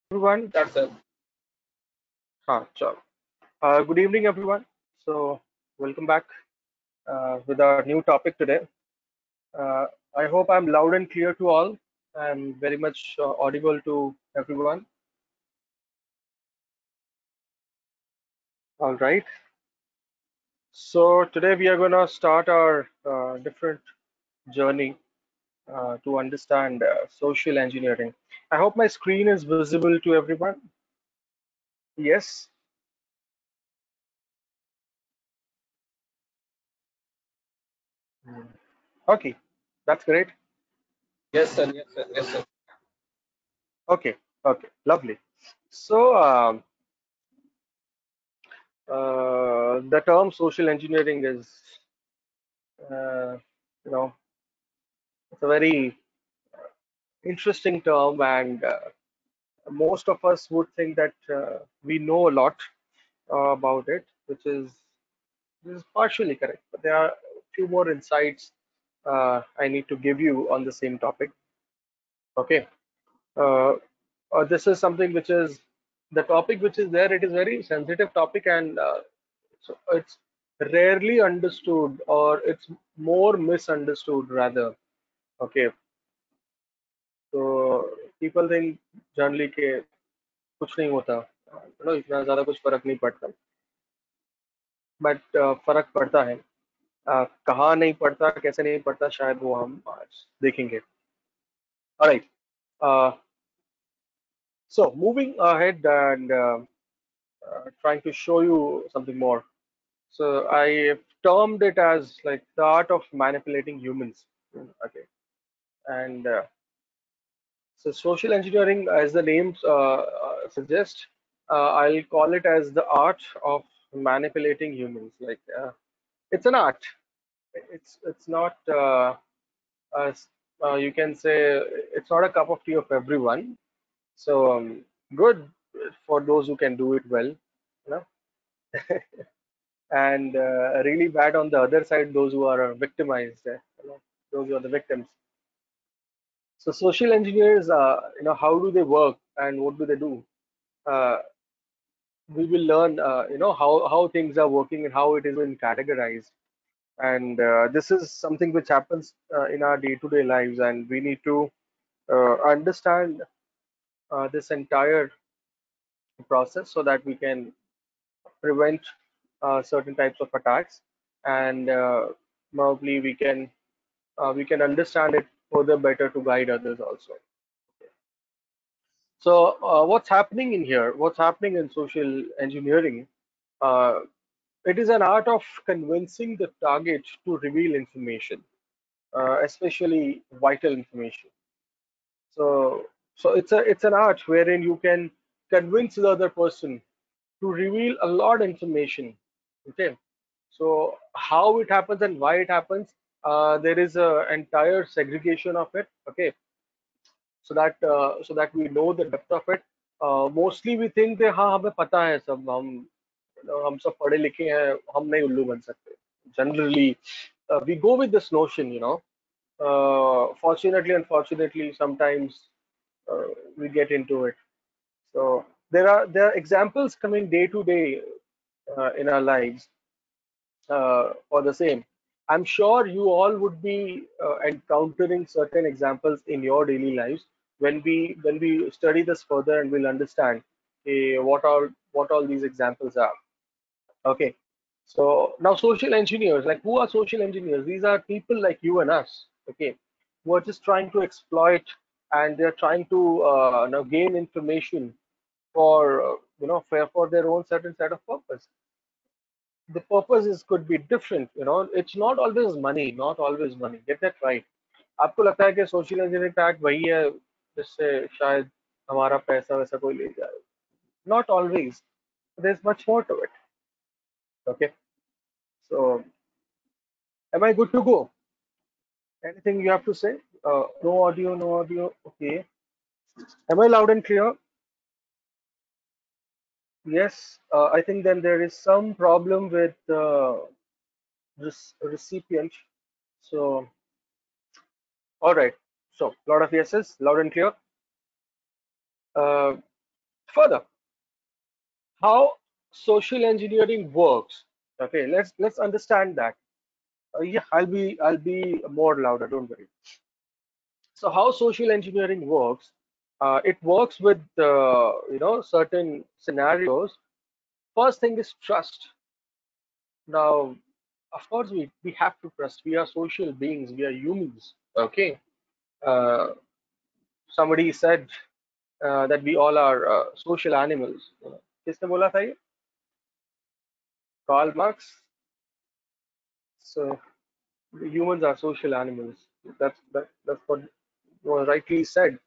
Everyone, that's it. Sure. Good evening, everyone. So, welcome back with our new topic today. Uh, I hope I'm loud and clear to all. I'm very much audible to everyone. All right. So, today we are going to start our different journey to understand social engineering. I hope my screen is visible to everyone. Yes. Okay. That's great. Yes, sir. Yes, sir. Yes, sir. Okay. Okay. Lovely. So, the term social engineering is, uh, you know, it's a very interesting term, and most of us would think that we know a lot about it, which is partially correct. But there are a few more insights I need to give you on the same topic. Okay, uh, this is something which is the topic which is there. It is very sensitive topic, and so it's rarely understood, or it's more misunderstood rather. Okay, so people think generally के कुछ नहीं होता, इतना ज्यादा कुछ फर्क नहीं पड़ता, बट फर्क पड़ता है। कहाँ नहीं पड़ता, कैसे नहीं पड़ता, शायद वो हम आज देखेंगे। Alright, uh, so moving ahead and trying to show you something more. So I termed it as like the art of manipulating humans. Okay, and so social engineering, as the name suggests, I'll call it as the art of manipulating humans. Like it's an art. It's not. As, you can say it's not a cup of tea of everyone. So good for those who can do it well, you know, and really bad on the other side, those who are victimized, those who are the victims. So social engineers, how do they work and what do they do? Uh, we will learn, how things are working and how it is been categorized. And this is something which happens in our day-to-day lives, and we need to understand this entire process so that we can prevent certain types of attacks, and probably we can understand it further better to guide others also. So what's happening in here? What's happening in social engineering? Uh, it is an art of convincing the target to reveal information, especially vital information. So it's an art wherein you can convince the other person to reveal a lot of information. Okay, so how it happens and why it happens, there is a entire segregation of it. Okay, so that we know the depth of it. Mostly we think that हाँ हमें पता है सब, हम सब पढ़े लिखे हैं, हम नहीं उल्लू बन सकते. Generally, we go with this notion, fortunately, unfortunately, sometimes uh, we get into it. So there are examples coming day to day in our lives for the same. I'm sure you all would be encountering certain examples in your daily lives. When we study this further, and we'll understand what all these examples are. Okay. So now social engineers, like who are social engineers? These are people like you and us, okay, who are just trying to exploit, and they're trying to now gain information for for their own certain set of purpose. The purposes could be different. It's not always money, not always money. Get that right. आपको लगता है कि social engineering का act वही है जिससे शायद हमारा पैसा वैसा कोई ले जाए? Not always. There's much more to it. Okay. So am I good to go? Anything you have to say? No audio, no audio. Okay. Am I loud and clear? Yes. I think then there is some problem with this recipient. So, all right. So, lot of yeses, loud and clear. Uh, Further, how social engineering works. Okay, let's understand that. Yeah, I'll be more louder. Don't worry. So how social engineering works? It works with certain scenarios. First thing is trust. Now, of course, we have to trust. We are social beings. We are humans. Okay. Uh, Somebody said that we all are social animals. किसने बोला था ये? Karl Marx. So humans are social animals. That's what was rightly said.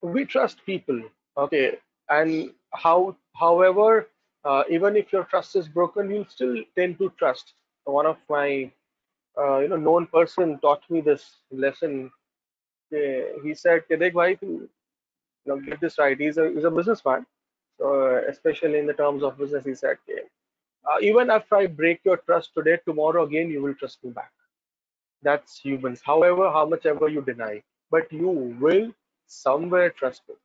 We trust people. Okay, and however, even if your trust is broken, you'll still tend to trust. One of my known person taught me this lesson. He said, "कि देख भाई तू get this right." He's a businessman. So especially in the terms of business, he said, even if I break your trust today, tomorrow again you will trust me back. That's humans. However, how much ever you deny, but you will somewhere trust me.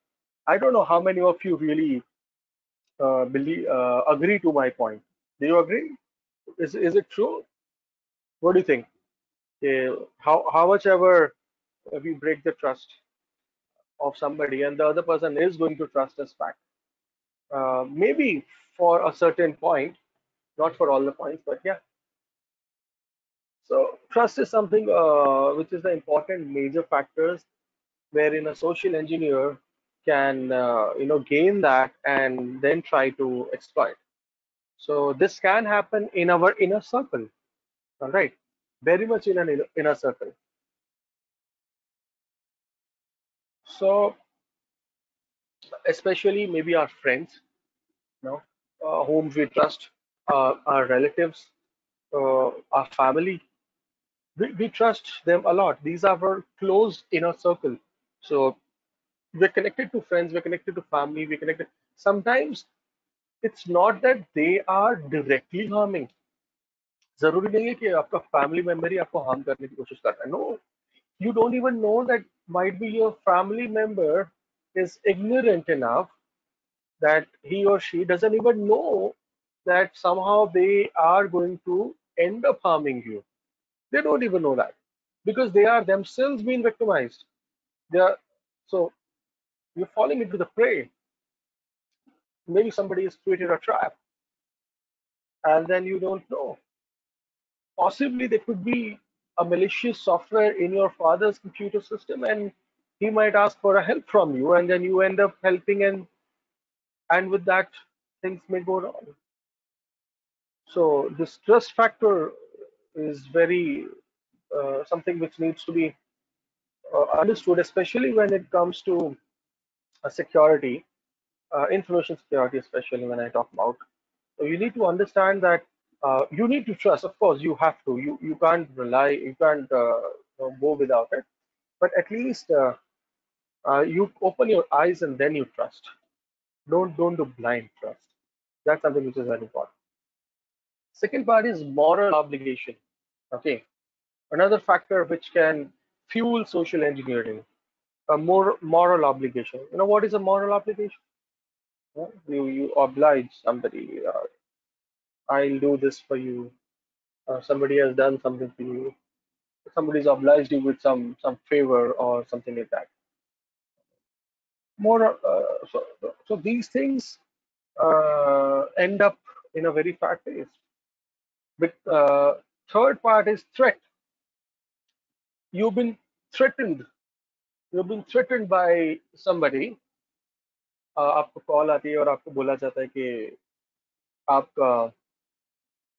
I don't know how many of you really agree to my point. Do you agree? Is it true? What do you think? How much ever we break the trust of somebody, and the other person is going to trust us back. Maybe for a certain point, not for all the points, but yeah. So trust is something which is the important major factors wherein a social engineer can gain that and then try to exploit. So this can happen in our inner circle, all right? Very much in an inner circle. So especially maybe our friends, whom we trust, our relatives, our family, we trust them a lot. These are our close inner circle. So we're connected to friends, we're connected to family, we're connected. Sometimes it's not that they are directly harming. जरूरी नहीं है कि आपका family member ही आपको harm करने की कोशिश कर रहा है. No, you don't even know that might be your family member is ignorant enough that he or she doesn't even know that somehow they are going to end up harming you. They don't even know that because they are themselves being victimized. They are so you're falling into the prey. Maybe somebody has created a trap and then you don't know. Possibly there could be a malicious software in your father's computer system and he might ask for a help from you and then you end up helping and with that things may go wrong. So this trust factor is very something which needs to be understood, especially when it comes to security, information security, especially when I talk about. So you need to understand that you need to trust. Of course, you have to. You can't rely. You can't go without it. But at least you open your eyes and then you trust. Don't do blind trust. That's something which is very important. Second part is moral obligation. Okay, another factor which can fuel social engineering. A more moral obligation. You know what is a moral obligation? You oblige somebody. I'll do this for you. Somebody has done something for you. Somebody's obliged you with some favor or something like that. More so these things end up in a very fat pace. But third part is threat. You've been threatened. You've been threatened by somebody. आपको call आती है और आपको बोला जाता है कि आपका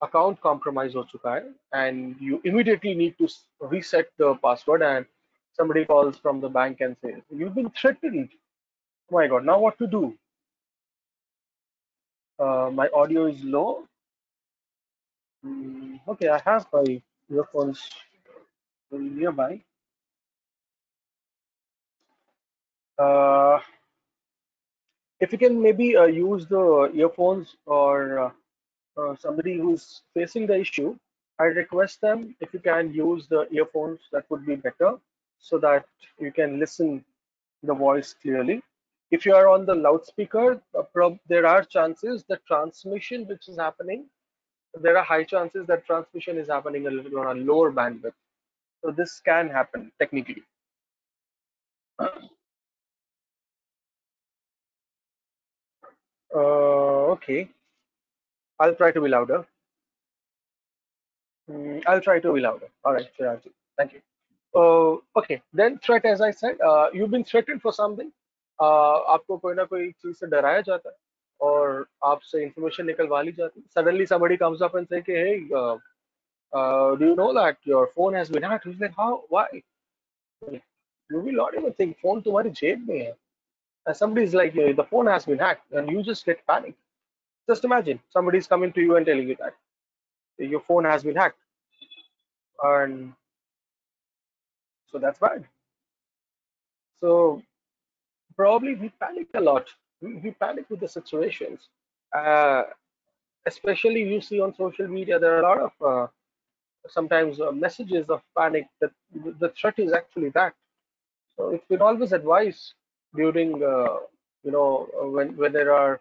अकाउंट कॉम्प्रोमाइज हो चुका है and you immediately need to reset the password and somebody calls from the bank and says you've been threatened. Oh my god, now what to do? My audio is low. Okay, I have my earphones nearby. Uh, if you can maybe use the earphones or somebody who's facing the issue, I request them if you can use the earphones, that would be better so that you can listen the voice clearly. If you are on the loudspeaker, there are chances that transmission which is happening, there are high chances that transmission is happening a little on a lower bandwidth. So this can happen technically. Okay, I'll try to be louder. I'll try to be louder. All right, Chirag. Thank you. Okay, then threat, as I said, you've been threatened for something. आपको कोई ना कोई चीज से डराया जाता है और आपसे information निकलवा ली जाती है. Suddenly somebody comes up and say कि hey, do you know that your phone has been hacked? He's like, how? Why? Like, you will not even think phone तुम्हारी जेब में है. And somebody's like, the phone has been hacked, and you just get panicked. Just imagine somebody's coming to you and telling you that your phone has been hacked, and so that's bad. So probably we panic a lot. We panic with the situations. Uh, Especially you see on social media, there are a lot of sometimes messages of panic that the threat is actually that. So it's been always advised during, when there are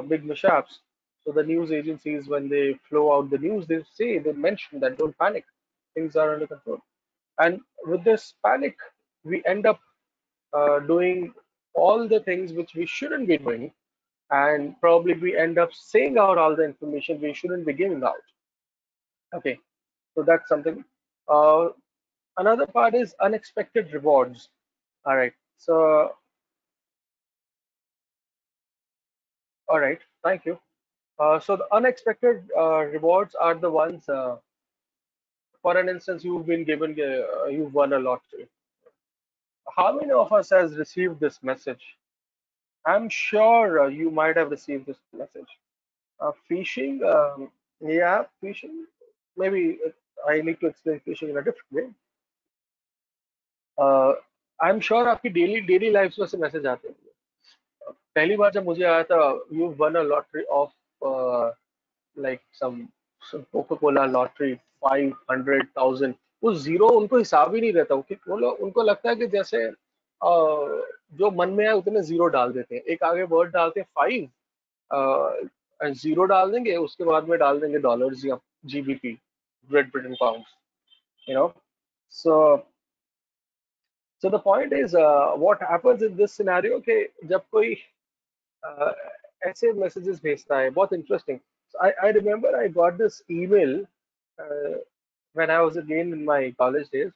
big mishaps. So the news agencies, when they flow out the news, they mention that don't panic, things are under control. And with this panic, we end up doing all the things which we shouldn't be doing, and probably we end up saying out all the information we shouldn't be giving out. Okay, so that's something. Uh, Another part is unexpected rewards. All right. So, all right. Thank you. So the unexpected rewards are the ones. For an instance, you've been given, you've won a lottery. How many of us has received this message? I'm sure you might have received this message. Phishing, yeah, phishing. Maybe I need to explain phishing in a different way. I am sure आपकी daily daily life में से message आते हैं. पहली बार जब मुझे आया था, you won a lottery of like some Coca Cola lottery 500,000. वो जीरो उनको हिसाब ही नहीं रहता. वो लोग उनको लगता है कि जैसे जो मन में आए उतने जीरो डाल देते हैं, एक आगे वर्ड डालते हैं 5, जीरो डाल देंगे, उसके बाद में डाल देंगे डॉलर्स या GBP, great Britain pound, you know. So the point is, what happens in this scenario कि जब कोई uh, ऐसे messages भेजता है, बहुत interesting. So I remember I got this email uh, when I was again in my college days.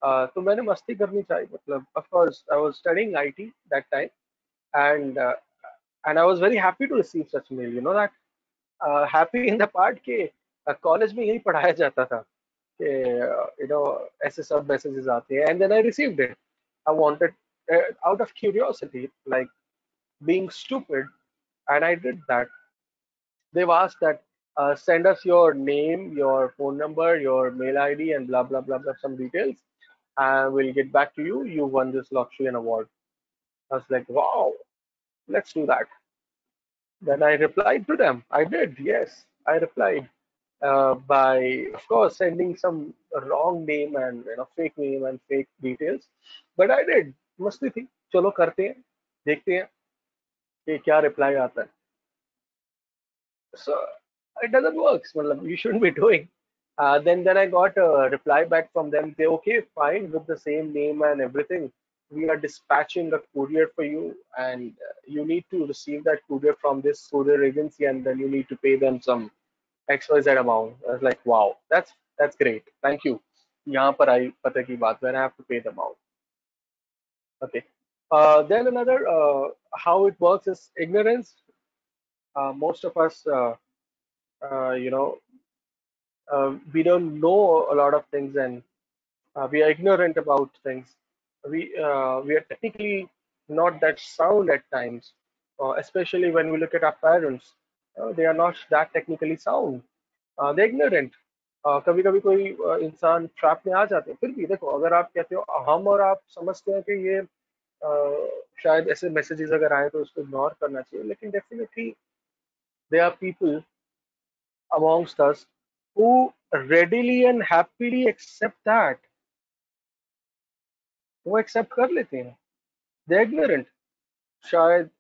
तो मैंने मस्ती करनी चाहिए, मतलब of course I was studying IT that time, and I was very happy to receive such mail. You know that, happy in the part के college में यही पढ़ाया जाता था कि ऐसे सब messages आते हैं, and then I received it. I wanted, out of curiosity, like being stupid, and I did that. They've asked that, send us your name, your phone number, your mail ID, and blah blah blah blah, some details, and we'll get back to you. You won this lottery and award. I was like, wow, let's do that. Then I replied to them. I did, yes, I replied by, of course, sending some wrong name and fake name and fake details. But I did. मस्ती थी. चलो करते हैं, देखते हैं कि क्या reply आता है. So it doesn't work. मतलब you shouldn't be doing. Then I got a reply back from them. They okay, fine, with the same name and everything. We are dispatching a courier for you, and you need to receive that courier from this courier agency, and then you need to pay them some XYZ amount. I was like, wow, that's great. Thank you. यहाँ पर आई पता की बात, when I have to pay the amount. Okay. Then another, how it works is ignorance. Most of us, you know, we don't know a lot of things, and we are ignorant about things. We are technically not that sound at times, especially when we look at our parents. They are not that technically sound. They're ignorant. कभी कभी कोई इंसान trap में आ जाते हैं. फिर भी देखो, अगर आप कहते हो, हम और आप समझते हैं कि ये शायद ऐसे मैसेजेस अगर आए तो उसको इग्नोर करना चाहिए, लेकिन definitely there are people amongst us who readily and happily accept that. वो एक्सेप्ट कर लेते हैं. They're ignorant. शायद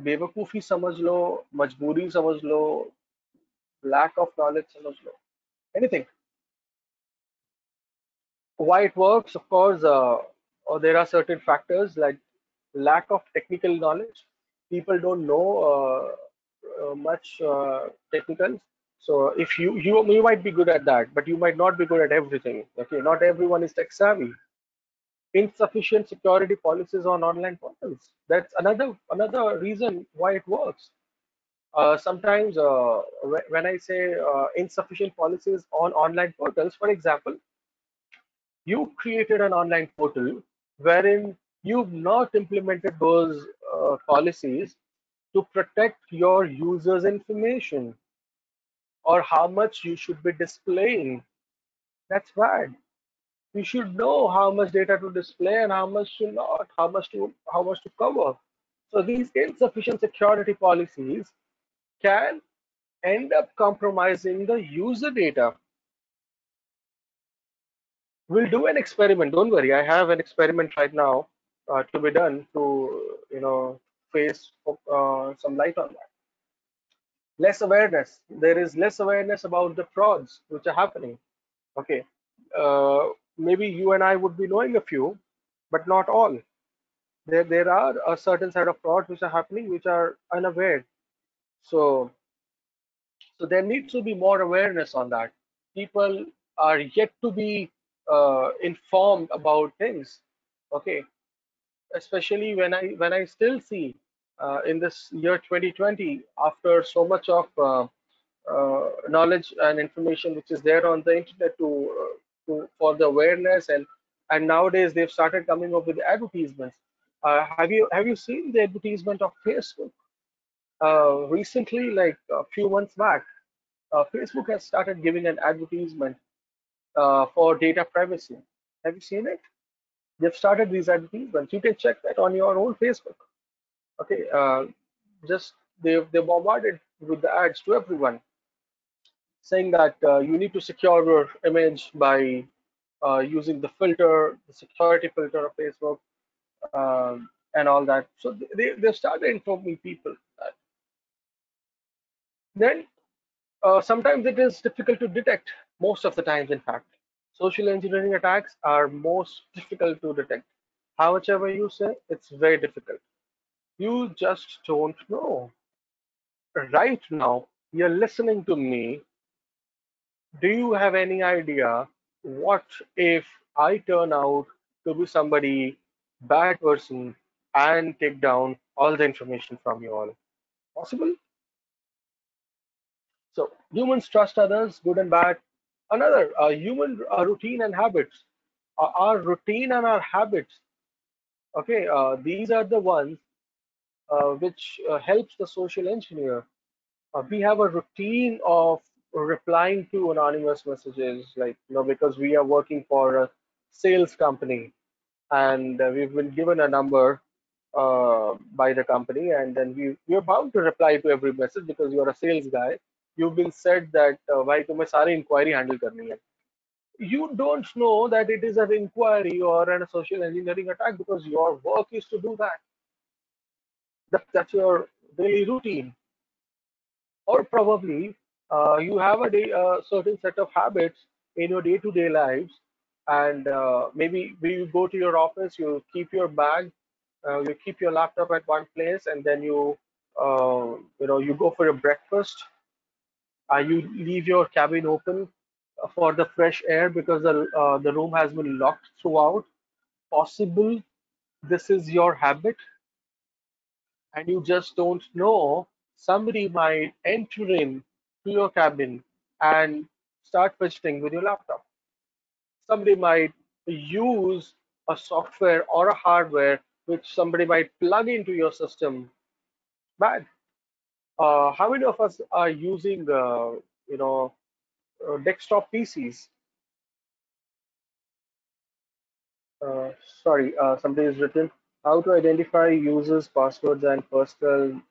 बेवकूफ़ी समझ लो, मजबूरी समझ लो, lack of knowledge समझ लो, anything. Why it works, of course, or there are certain factors like lack of technical knowledge. People don't know much technical. So if you might be good at that, but you might not be good at everything. Okay, not everyone is tech savvy. Insufficient security policies on online portals. That's another reason why it works. Sometimes when I say insufficient policies on online portals, for example, you created an online portal wherein you've not implemented those policies to protect your users' information or how much you should be displaying. That's bad. You should know how much data to display and how much to not, how much to cover. So these insufficient security policies can end up compromising the user data. We'll do an experiment. Don't worry. I have an experiment right now to be done to, face some light on that. Less awareness. There is less awareness about the frauds which are happening. Okay. Maybe you and I would be knowing a few, but not all. There are a certain set of frauds which are happening which are unaware. So so there needs to be more awareness on that. People are yet to be informed about things. Okay, especially when I still see in this year 2020, after so much of knowledge and information which is there on the internet for the awareness, and nowadays they've started coming up with advertisements. Have you seen the advertisement of Facebook recently, like a few months back? Facebook has started giving an advertisement for data privacy. Have you seen it? They've started these advertisements. You can check that on your own Facebook. Okay, just they bombarded with the ads to everyone, saying that you need to secure your image by using the filter, the security filter of Facebook, and all that. So they started informing people that. Then sometimes it is difficult to detect. Most of the times, in fact, social engineering attacks are most difficult to detect. However you say, it's very difficult. You just don't know. Right now, you're listening to me. Do you have any idea what if I turn out to be somebody bad person and take down all the information from you all? Possible? So humans trust others, good and bad. Another human routine and habits. Our routine and our habits. Okay, these are the ones which helps the social engineer. We have a routine of replying to anonymous messages, like because we are working for a sales company, and we've been given a number by the company, and then we're bound to reply to every message because you're a sales guy. You've been said that भाई तुम्हें सारी inquiry handle करनी है. You don't know that it is an inquiry or a social engineering attack because your work is to do that. That's your daily routine. Or probably you have a certain set of habits in your day-to-day lives, and maybe when you go to your office, you keep your bag, you keep your laptop at one place, and then you go for a breakfast. You leave your cabin open for the fresh air because the room has been locked throughout. Possible this is your habit, and you just don't know. Somebody might enter in to your cabin and start fidgeting with your laptop. Somebody might use a software or a hardware which somebody might plug into your system. Bad. How many of us are using you know desktop PCs? Sorry, somebody has written how to identify users, passwords, and personal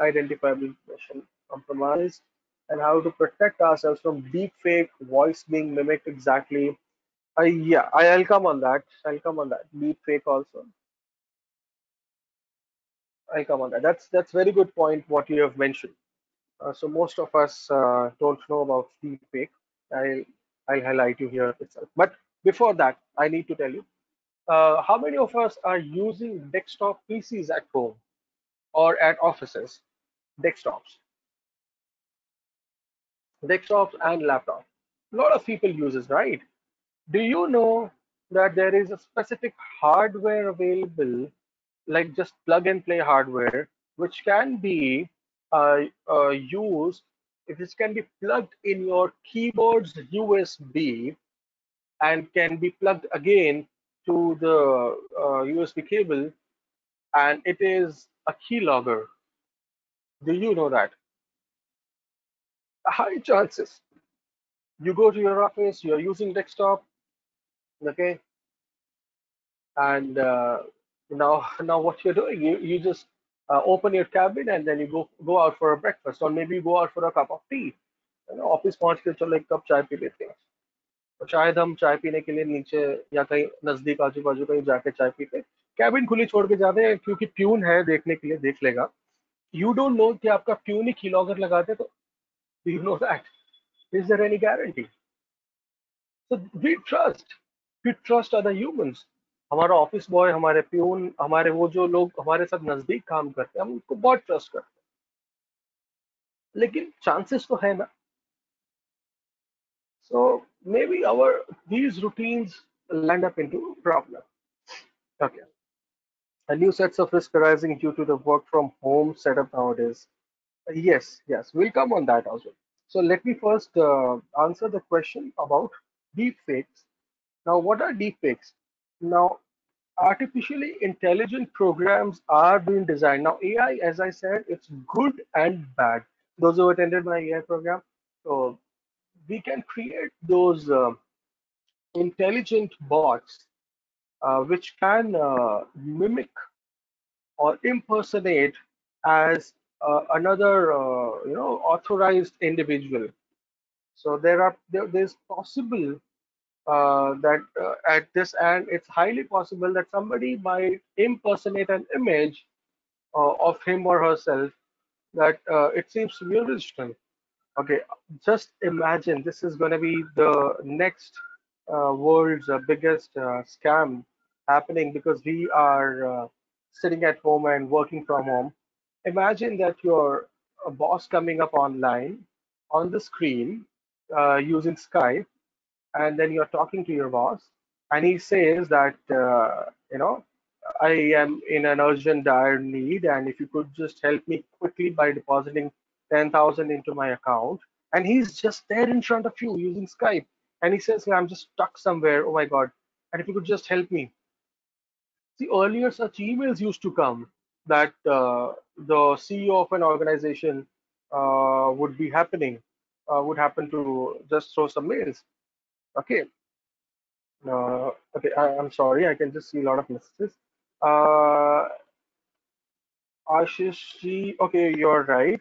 identifiable information compromised, and how to protect ourselves from deepfake voice being mimicked exactly. Yeah, I'll come on that. I'll come on that. Deepfake also. I come on that. That's very good point what you have mentioned. So most of us don't know about deepfake. I'll I'll highlight you here itself. But before that, I need to tell you how many of us are using desktop PCs at home or at offices? Desktops, desktops and laptops. A lot of people uses, right? Do you know that there is a specific hardware available, like just plug and play hardware, which can be used, if this can be plugged in your keyboard's USB and can be plugged again to the USB cable, and it is a keylogger. Do you know that? High chances. You go to your office, you're using desktop, okay, and now what you're doing, you just open your cabin and then you go out for a breakfast, or maybe you go out for a cup of tea. Office पहुंच के चलो एक cup चाय P लेते हैं, तो शायद हम चाय पीने के लिए नीचे या कहीं नजदीक आजू बाजू कहीं जाके चाय पीते, कैबिन खुली छोड़ के जाते हैं क्योंकि प्यून है देखने के लिए, देख लेगा. यू डोंट नो कि आपका प्यून ही कीलॉगर लगाते, तो you know that, is there any guarantee? So we trust other humans. हमारा ऑफिस बॉय, हमारे प्यून, हमारे वो जो लोग हमारे साथ नजदीक काम करते हैं, हम उनको बहुत ट्रस्ट करते हैं, लेकिन चांसेस तो है ना. So maybe our these routines land up into problem. Okay. A new sets of risk arising due to the work from home setup nowadays. Yes, we'll come on that also. So let me first answer the question about deepfakes. Now, what are deepfakes? Now, artificially intelligent programs are being designed. Now, AI, as I said, it's good and bad. Those who attended my AI program, so we can create those intelligent bots which can mimic or impersonate as another, authorized individual. So there's possible that at this end, it's highly possible that somebody might impersonate an image of him or herself that it seems to be original. Okay, just imagine this is going to be the next world's biggest scam happening because we are sitting at home and working from home. Imagine that your boss coming up online on the screen using Skype, and then you're talking to your boss, and he says that, I am in an urgent dire need, and if you could just help me quickly by depositing 10,000 into my account. And he's just there in front of you using Skype, and he says, I'm just stuck somewhere, oh my God, and if you could just help me. See, earlier such emails used to come that the CEO of an organization would happen to just throw some mails. Okay. Okay, I'm sorry, I can just see a lot of messages. Uh, Ashish ji, okay, you're right.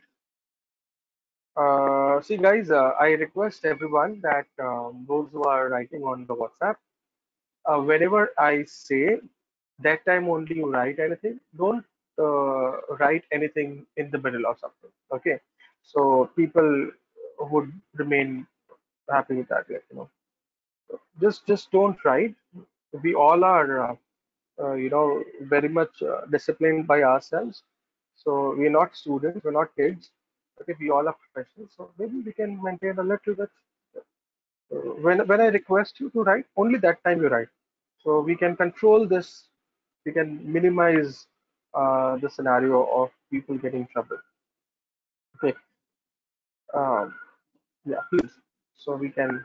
See, guys, I request everyone that those who are writing on the WhatsApp, whenever I say that time only you write anything, don't write anything in the middle or something. Okay, so people would remain happy with that. Just don't write. We all are. Very much disciplined by ourselves. So we're not students, we're not kids. Okay, we all are professionals. So maybe we can maintain a little bit. When I request you to write, only that time you write. So we can control this. We can minimize the scenario of people getting trouble. Okay. Um, yeah, please. So we can.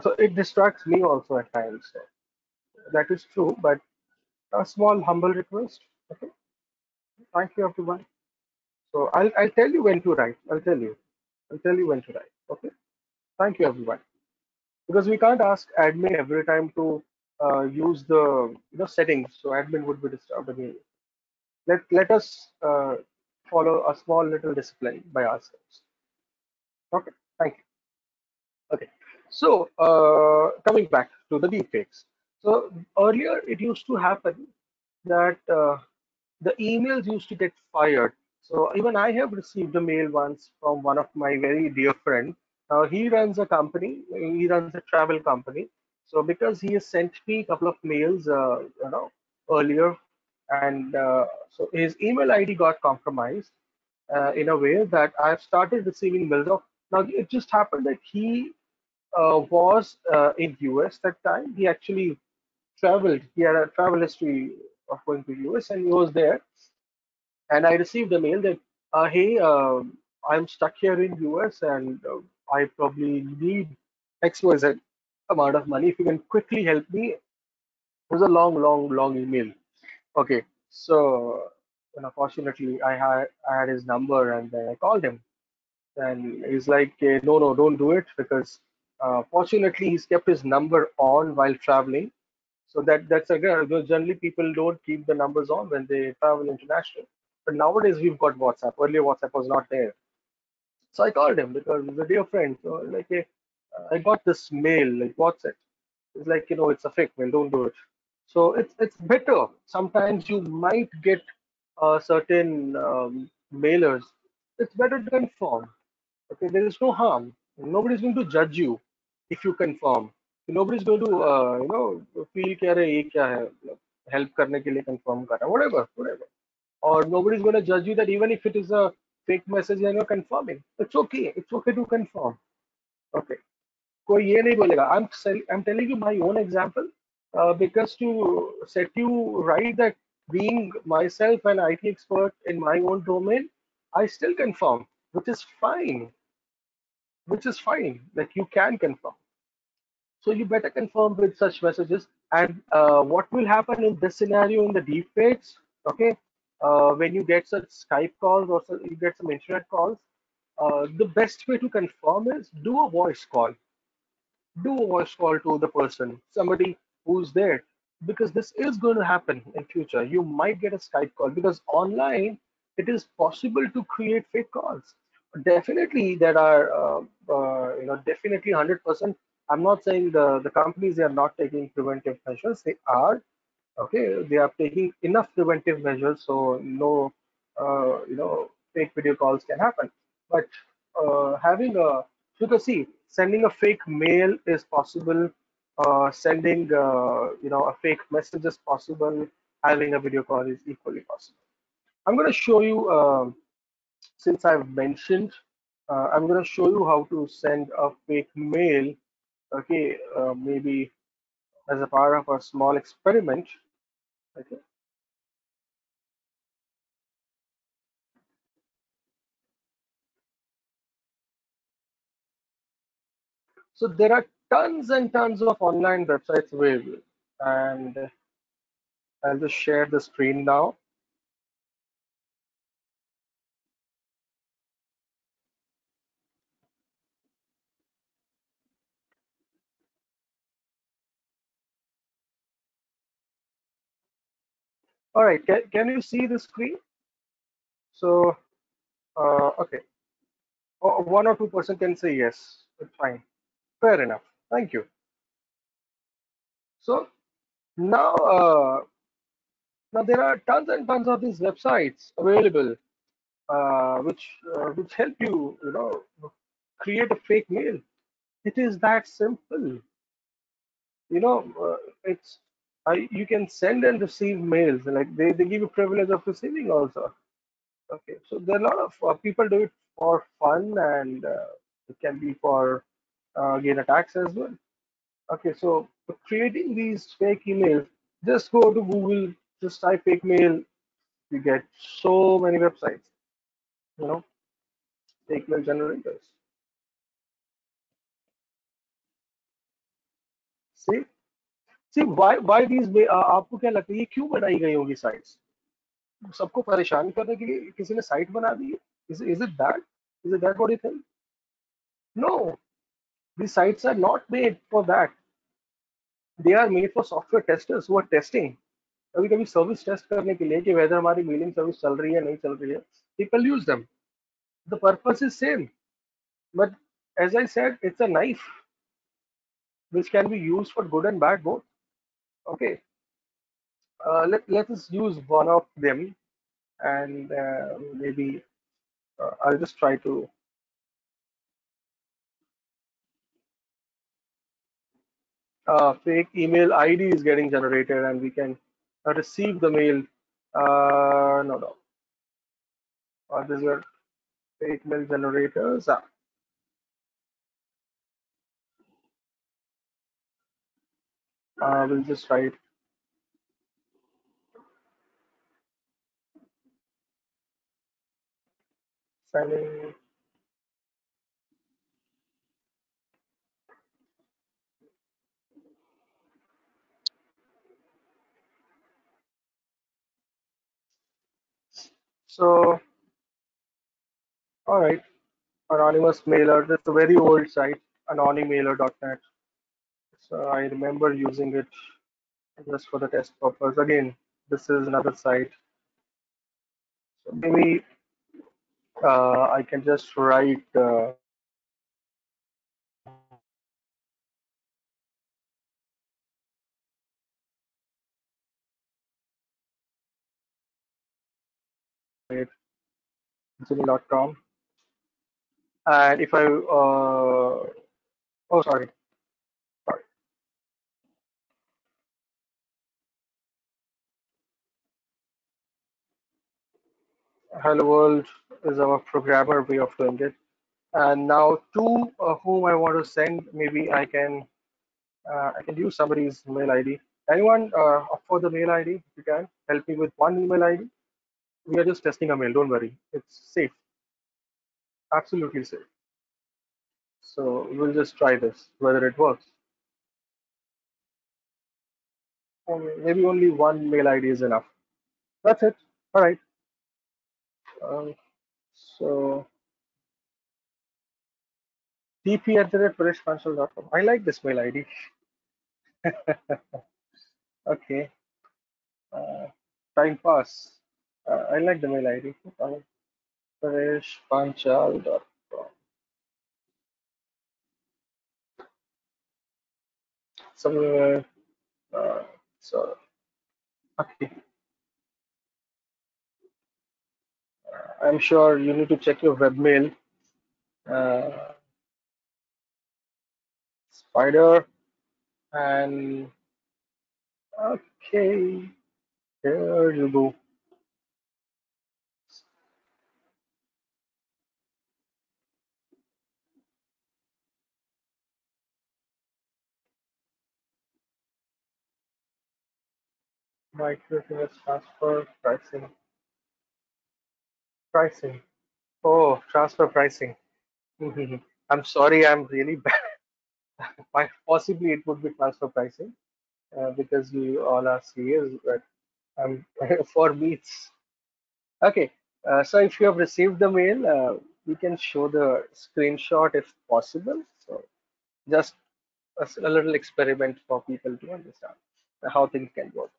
So it distracts me also at times. So that is true, but a small humble request. Okay. Thank you, everyone. So I'll tell you when to write. I'll tell you when to write. Okay. Thank you, everyone. Because we can't ask admin every time to use the settings, so admin would be disturbed again. Let us follow a small little discipline by ourselves. Okay. Thank you. Okay. So coming back to the deepfakes. So earlier it used to happen that the emails used to get fired. So even I have received a mail once from one of my very dear friend. He runs a company. He runs a travel company. So because he has sent me a couple of mails, earlier, and so his email ID got compromised in a way that I've started receiving mails of. Now it just happened that he was in US that time. He actually traveled. He had a travel history of going to US, and he was there, and I received a mail that, hey, I'm stuck here in US and I probably need XYZ amount of money. If you can quickly help me. It was a long, long, long email. Okay, so fortunately, I had his number and then I called him, and he's like, no, no, don't do it because fortunately he's kept his number on while traveling. So that's again, generally people don't keep the numbers on when they travel international. But nowadays we've got WhatsApp. Earlier WhatsApp was not there. So I called him because he's a dear friend. So like, hey, I got this mail. Like, what's it? It's like, it's a fake mail. Don't do it. So it's better. Sometimes you might get certain mailers. It's better to confirm. Okay, there is no harm. Nobody's going to judge you if you confirm. Nobody's going to feel कि अरे ये क्या है, help करने के लिए confirm कर रहा है, whatever. Or nobody's going to judge you that even if it is a fake message and you're confirming. It's okay. It's okay to confirm. Okay. कोई ये नहीं बोलेगा. I'm telling you my own example because to set you right that being myself an IT expert in my own domain, I still confirm, which is fine, like you can confirm. So you better confirm with such messages. And what will happen in this scenario in the deepfakes? Okay, when you get such Skype calls or you get some internet calls, the best way to confirm is do a voice call. Do a voice call to the person, somebody who's there, because this is going to happen in future. You might get a Skype call because online it is possible to create fake calls. Definitely, there are definitely 100%. I'm not saying the companies, they are not taking preventive measures. They are. Okay, they are taking enough preventive measures so no, fake video calls can happen. But having a, because see, sending a fake mail is possible. Sending a fake message is possible. Having a video call is equally possible. I'm going to show you, since I've mentioned, I'm going to show you how to send a fake mail. Okay, maybe as a part of a small experiment. Okay. So there are tons and tons of online websites available, and I'll just share the screen now. All right, can you see the screen? So, okay, 1 or 2% can say yes. It's fine. Fair enough. Thank you. So now there are tons and tons of these websites available, which help you, create a fake mail. It is that simple. It's you can send and receive mails. Like they give you privilege of receiving also. Okay, so there are a lot of people do it for fun, and it can be for gain attacks as well. Okay, so creating these fake emails, just go to Google, just type fake mail, you get so many websites, you know, fake mail generators. See, see why these आपको क्या लगता है ये क्यों बनाई गई होंगी sites? सबको परेशान करने के लिए किसी ने साइट बना दी है? Is it that? Is it that what you think? No, these sites are not made for that. They are made for software testers who are testing. कभी कभी सर्विस टेस्ट करने के लिए कि whether हमारी मेलिंग सर्विस चल रही है नहीं चल रही है. People use them. The purpose is same, but as I said, it's a knife which can be used for good and bad both. Okay, let us use one of them. and maybe I'll just try to fake email ID is getting generated, and we can receive the mail. No, no, these are fake mail generators. We'll just write sending. So, all right, anonymous mailer. That's a very old site, anonymailer.net. So I remember using it just for the test purpose. Again, this is another site. So maybe I can just write gmail.com. And if I, oh, sorry. Hello world is our programmer way of doing it. And now to whom I want to send, maybe I can use somebody's mail ID. Anyone for the mail ID? If you can help me with one email ID. We are just testing a mail. Don't worry, it's safe, absolutely safe. So we'll just try this, whether it works. Maybe only one mail ID is enough. That's it. All right. Um, so tp@parishpanchal.com. I like this mail ID. Okay. Uh, time pass. I like the mail ID. Parishpanchal.com. Somewhere. Uh, so okay. I'm sure you need to check your webmail. Uh, Spider and okay. Here you go. Microfinance transfer pricing. Pricing. Oh, transfer pricing. I'm sorry, I'm really bad. Possibly it would be transfer pricing because you all are serious, but for me it's okay. So if you have received the mail, we can show the screenshot if possible. So just a little experiment for people to understand how things can work.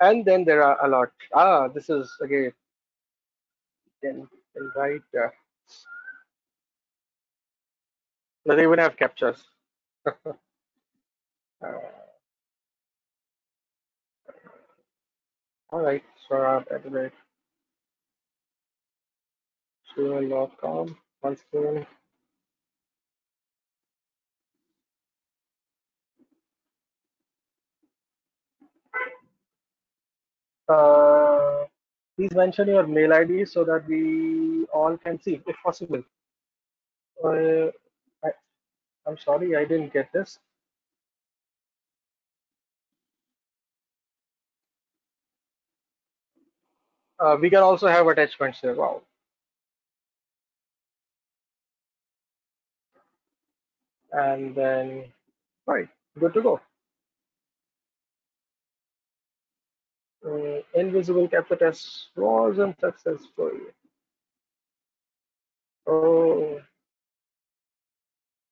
And then there are a lot. This is again can write. They even have captures. Uh, all right, Swarab at the rate gmail.com. Once again, uh, please mention your mail ID so that we all can see, if possible. Uh, I, I'm sorry, I didn't get this. We can also have attachments here. Wow. And then, right, good to go. Invisible capture test wasn't successful. Oh,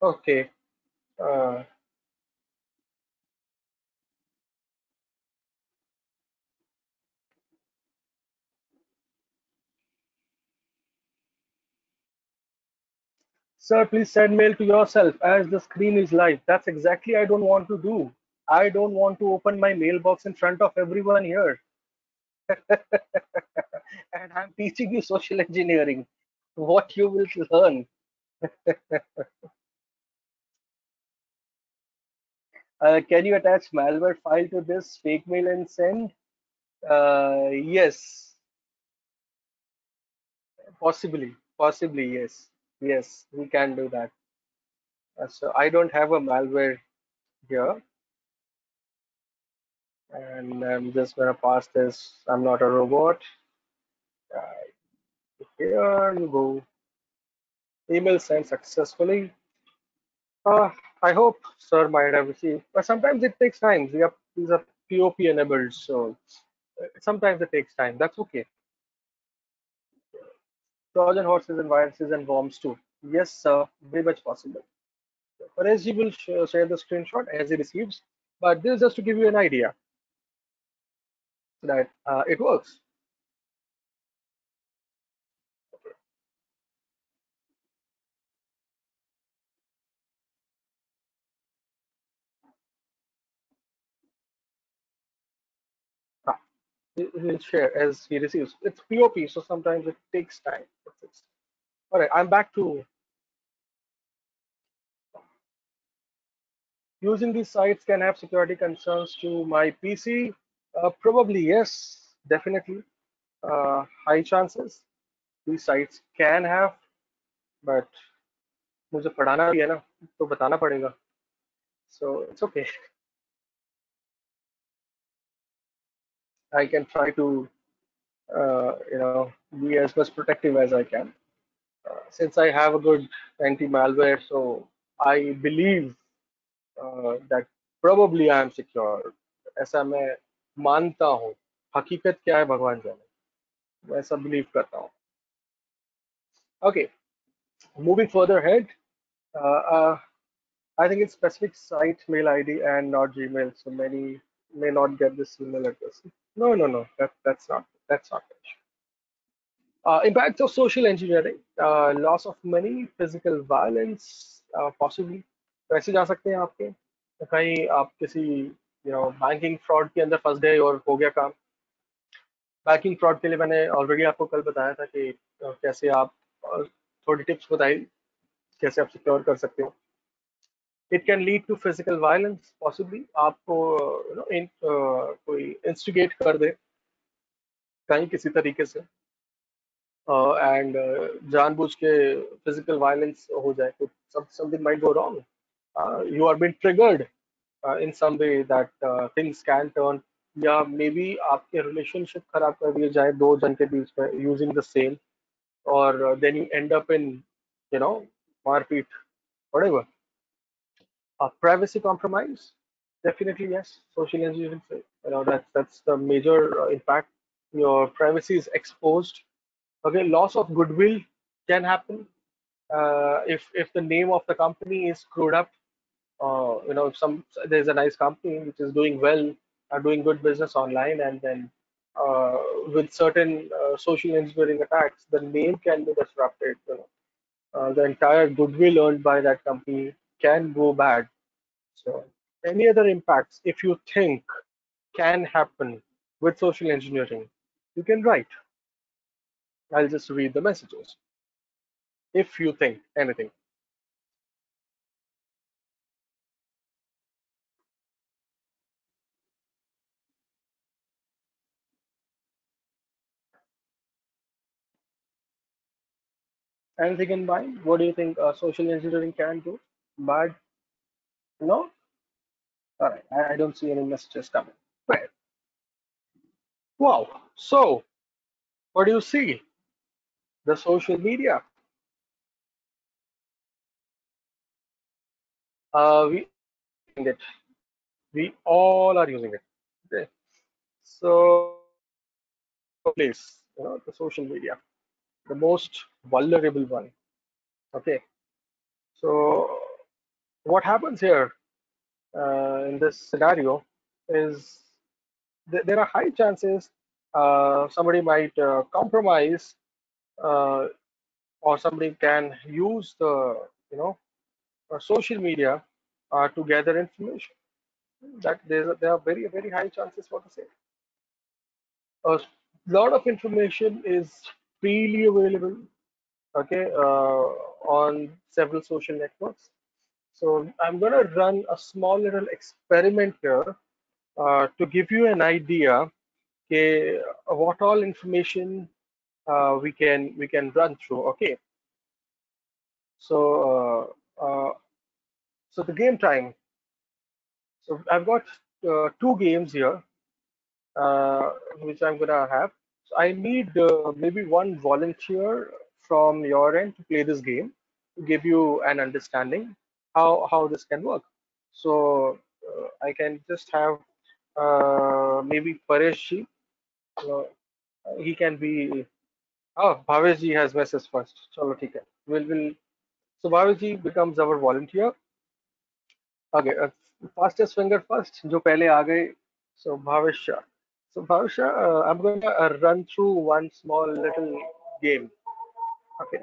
okay. Uh, Sir, please send mail to yourself as the screen is live. That's exactly I don't want to do. I don't want to open my mailbox in front of everyone here. And I'm teaching you social engineering. What you will learn. Can you attach malware file to this fake mail and send? Yes, possibly, yes. Yes, we can do that. So I don't have a malware here, and I'm just gonna pass this. I'm not a robot. Uh, Here you go. Email sent successfully. Uh, I hope sir might have received, but sometimes it takes time. These are POP enabled, so sometimes it takes time. That's okay. Trojan horses and viruses and worms too. Yes, sir, very much possible. Paresh will share the screenshot as he receives, but this is just to give you an idea that it works. Ah, he'll share as he receives. It's POP, so sometimes it takes time. All right, I'm back to using these sites can have security concerns to my PC. Probably yes, definitely. High chances these sites can have, but मुझे पढ़ाना भी है ना, तो बताना पड़ेगा. So it's okay. I can try to be as much protective as I can. Since I have a good anti-malware, so I believe that probably I am secure. ऐसा मैं मानता हूँ. हकीकत क्या है भगवान जाने. मैं ऐसा believe करता हूँ. Okay, moving further ahead. Uh, uh, I think it's specific site mail ID and not Gmail, so many may not get this email address. No, no, no. That's not it. Impacts of social engineering, loss of money, physical violence, possibly. वैसे जा सकते हैं आपके कहीं आप किसी banking fraud के अंदर फंस गए और हो गया काम. बैंकिंग फ्रॉड के लिए मैंने ऑलरेडी आपको कल बताया था कि कैसे आप थोड़ी टिप्स बताई कैसे आप सिक्योर कर सकते हो. It can lead to physical violence possibly. आपको कोई इंस्टिगेट कर दे कहीं किसी तरीके से एंड जानबूझ के फिजिकल वायलेंस हो जाए तो something might go wrong. You are been triggered in some way that things can turn, या मे बी आपके रिलेशनशिप खराब कर दिए जाए दो जन के बीच में यूजिंग द सेम, और then you end up in you know मारपीट, whatever. Privacy compromise, definitely yes. Social engineering, that's the major impact. Your privacy is exposed. Okay, loss of goodwill can happen if the name of the company is screwed up. If there's a nice company which is doing well, doing good business online, and then uh, with certain social engineering attacks, the name can be disrupted. The entire goodwill earned by that company can go bad. So, any other impacts, if you think can happen with social engineering, you can write. I'll just read the messages. If you think anything in mind, what do you think social engineering can do? Bad? No? All right. I don't see any messages coming. Right. Wow. So, what do you see? The social media. We it. We all are using it. Okay. So, place, the social media, the most vulnerable one. Okay. So, what happens here in this scenario is there are high chances somebody might compromise, uh, or somebody can use the social media to gather information. that there are very high chances for the same. A lot of information is freely available, okay, on several social networks. So I'm going to run a small little experiment here to give you an idea, okay, what all information we can run through. Okay, so so the game time. So I've got two games here, uh, which I'm gonna have. So I need maybe one volunteer from your end to play this game to give you an understanding how this can work. So I can just have maybe Paresh ji. Uh, he can be. Oh, Bhavesh ji has message first. Chalo, ठीक है. Will so Bhavesh ji becomes our volunteer. Okay, fastest finger first. जो पहले आ गए. So Bhavesh. So Bhavesh, I'm gonna run through one small little game. Okay.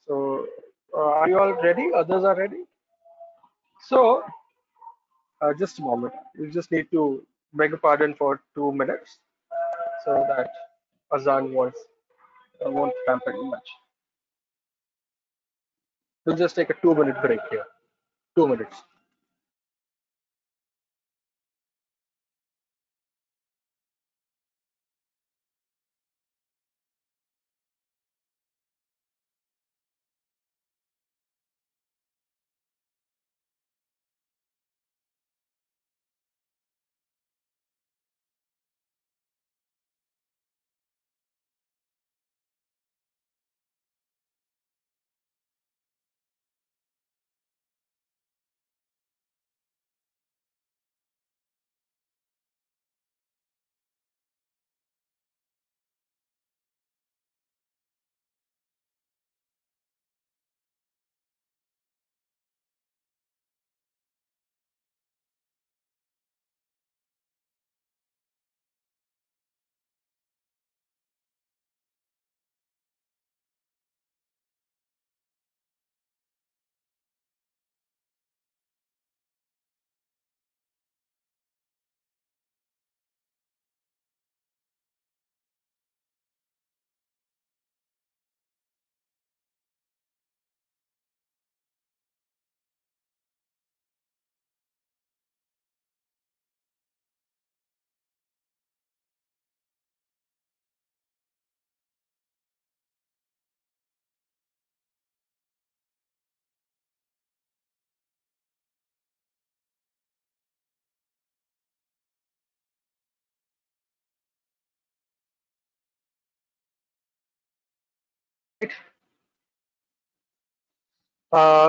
So are you all ready? Others are ready. So just a moment. You just need to beg a pardon for 2 minutes so that Azan was won't hamper you much. We'll just take a 2 minute break here. 2 minutes.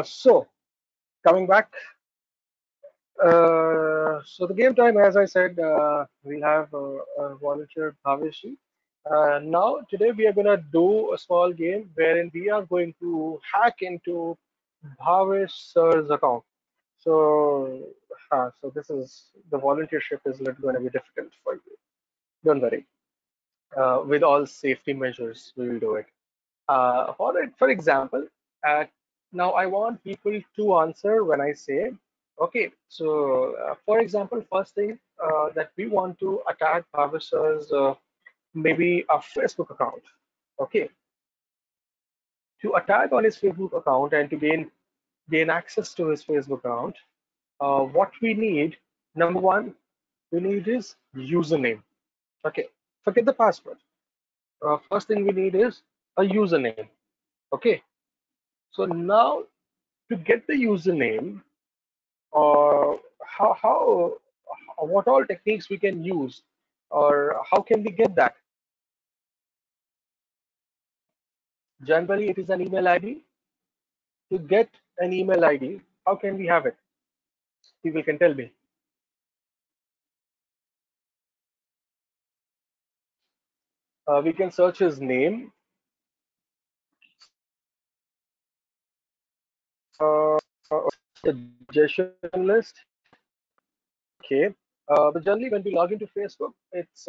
So coming back. So the game time, as I said, we'll have a volunteer Bhaveshi. Now today we are gonna do a small game wherein we are going to hack into Bhavesh sir's account. So, so this is the volunteership is not going to be difficult for you. Don't worry. With all safety measures, we will do it. For example, uh, now I want people to answer when I say, okay, so for example, first thing that we want to attack Bhavasar's maybe a Facebook account. Okay, to attack on his Facebook account and to gain access to his Facebook account, what we need, number one, we need his username. Okay, forget the password. First thing we need is a username. Okay, so now to get the username, or how what all techniques we can use, or how can we get that? Generally, it is an email ID. To get an email ID, how can we have it? People can tell me. We can search his name. Uh, Suggestion list. Okay. But generally, when we log into Facebook, it's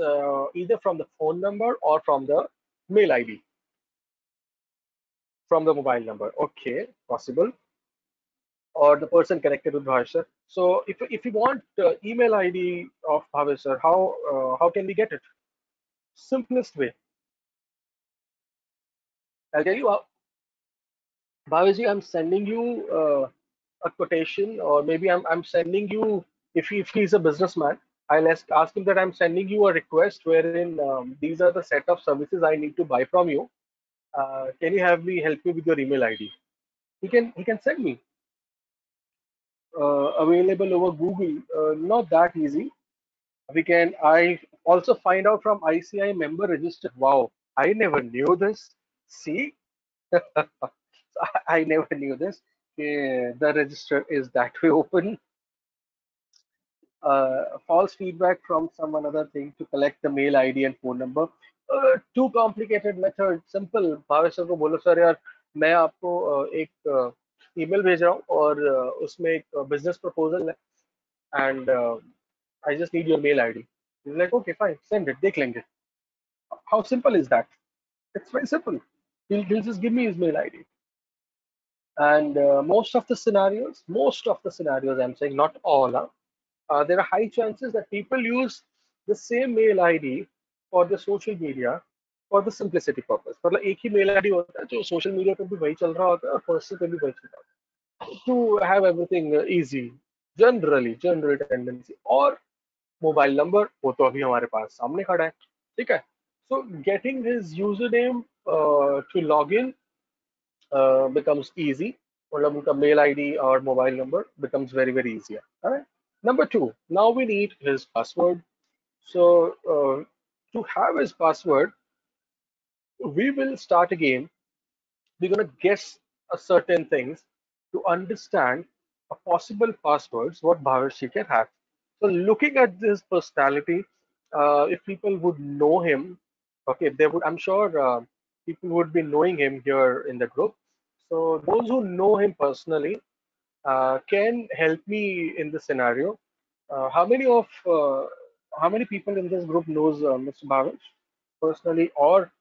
either from the phone number or from the mail ID, from the mobile number. Okay, possible. or the person connected with Bhavesh sir. So if you want email ID of Bhavesh sir, how can we get it? Simplest way. I'll tell you how. Bhavesh ji, I'm sending you a quotation, or maybe I'm sending you, if he's a businessman, I'll ask him that I'm sending you a request wherein these are the set of services I need to buy from you. Can you have me help you with your email ID? He can send me available over Google. Not that easy. I also find out from ICI member register. Wow, I never knew this. See, I never knew this. The register is that way open. False feedback from some another thing to collect the mail ID and phone number. Too complicated method. Simple. Bhavesh sir को बोलो sir यार मैं आपको एक email भेज रहा हूँ और उसमें एक बिजनेस प्रपोजल है and I just need your mail ID. Like okay fine send it देख लेंगे. How simple is that? It's very simple. He'll just give me his mail ID. And most of the scenarios, I'm saying not all, huh? There are high chances that people use the same mail ID for the social media for the simplicity purpose. मतलब एक ही mail ID होता है जो social media पे भी वही चल रहा होता है और पर्सनल पे भी वही चल रहा होता है. To have everything easy, general tendency. और मोबाइल नंबर वो तो अभी हमारे पास सामने खड़ा है. ठीक है. So getting his username to log in becomes easy. मतलब उनका mail ID और mobile number becomes very easier. Alright. Number two, now we need his password. So to have his password, we will start a game. We're gonna guess a certain things to understand a possible passwords what Bhavesh can have. So looking at this personality, if people would know him, okay, they would. I'm sure people would be knowing him here in the group. So those who know him personally can help me in this scenario. How many people in this group knows Mr. Bhavesh personally, or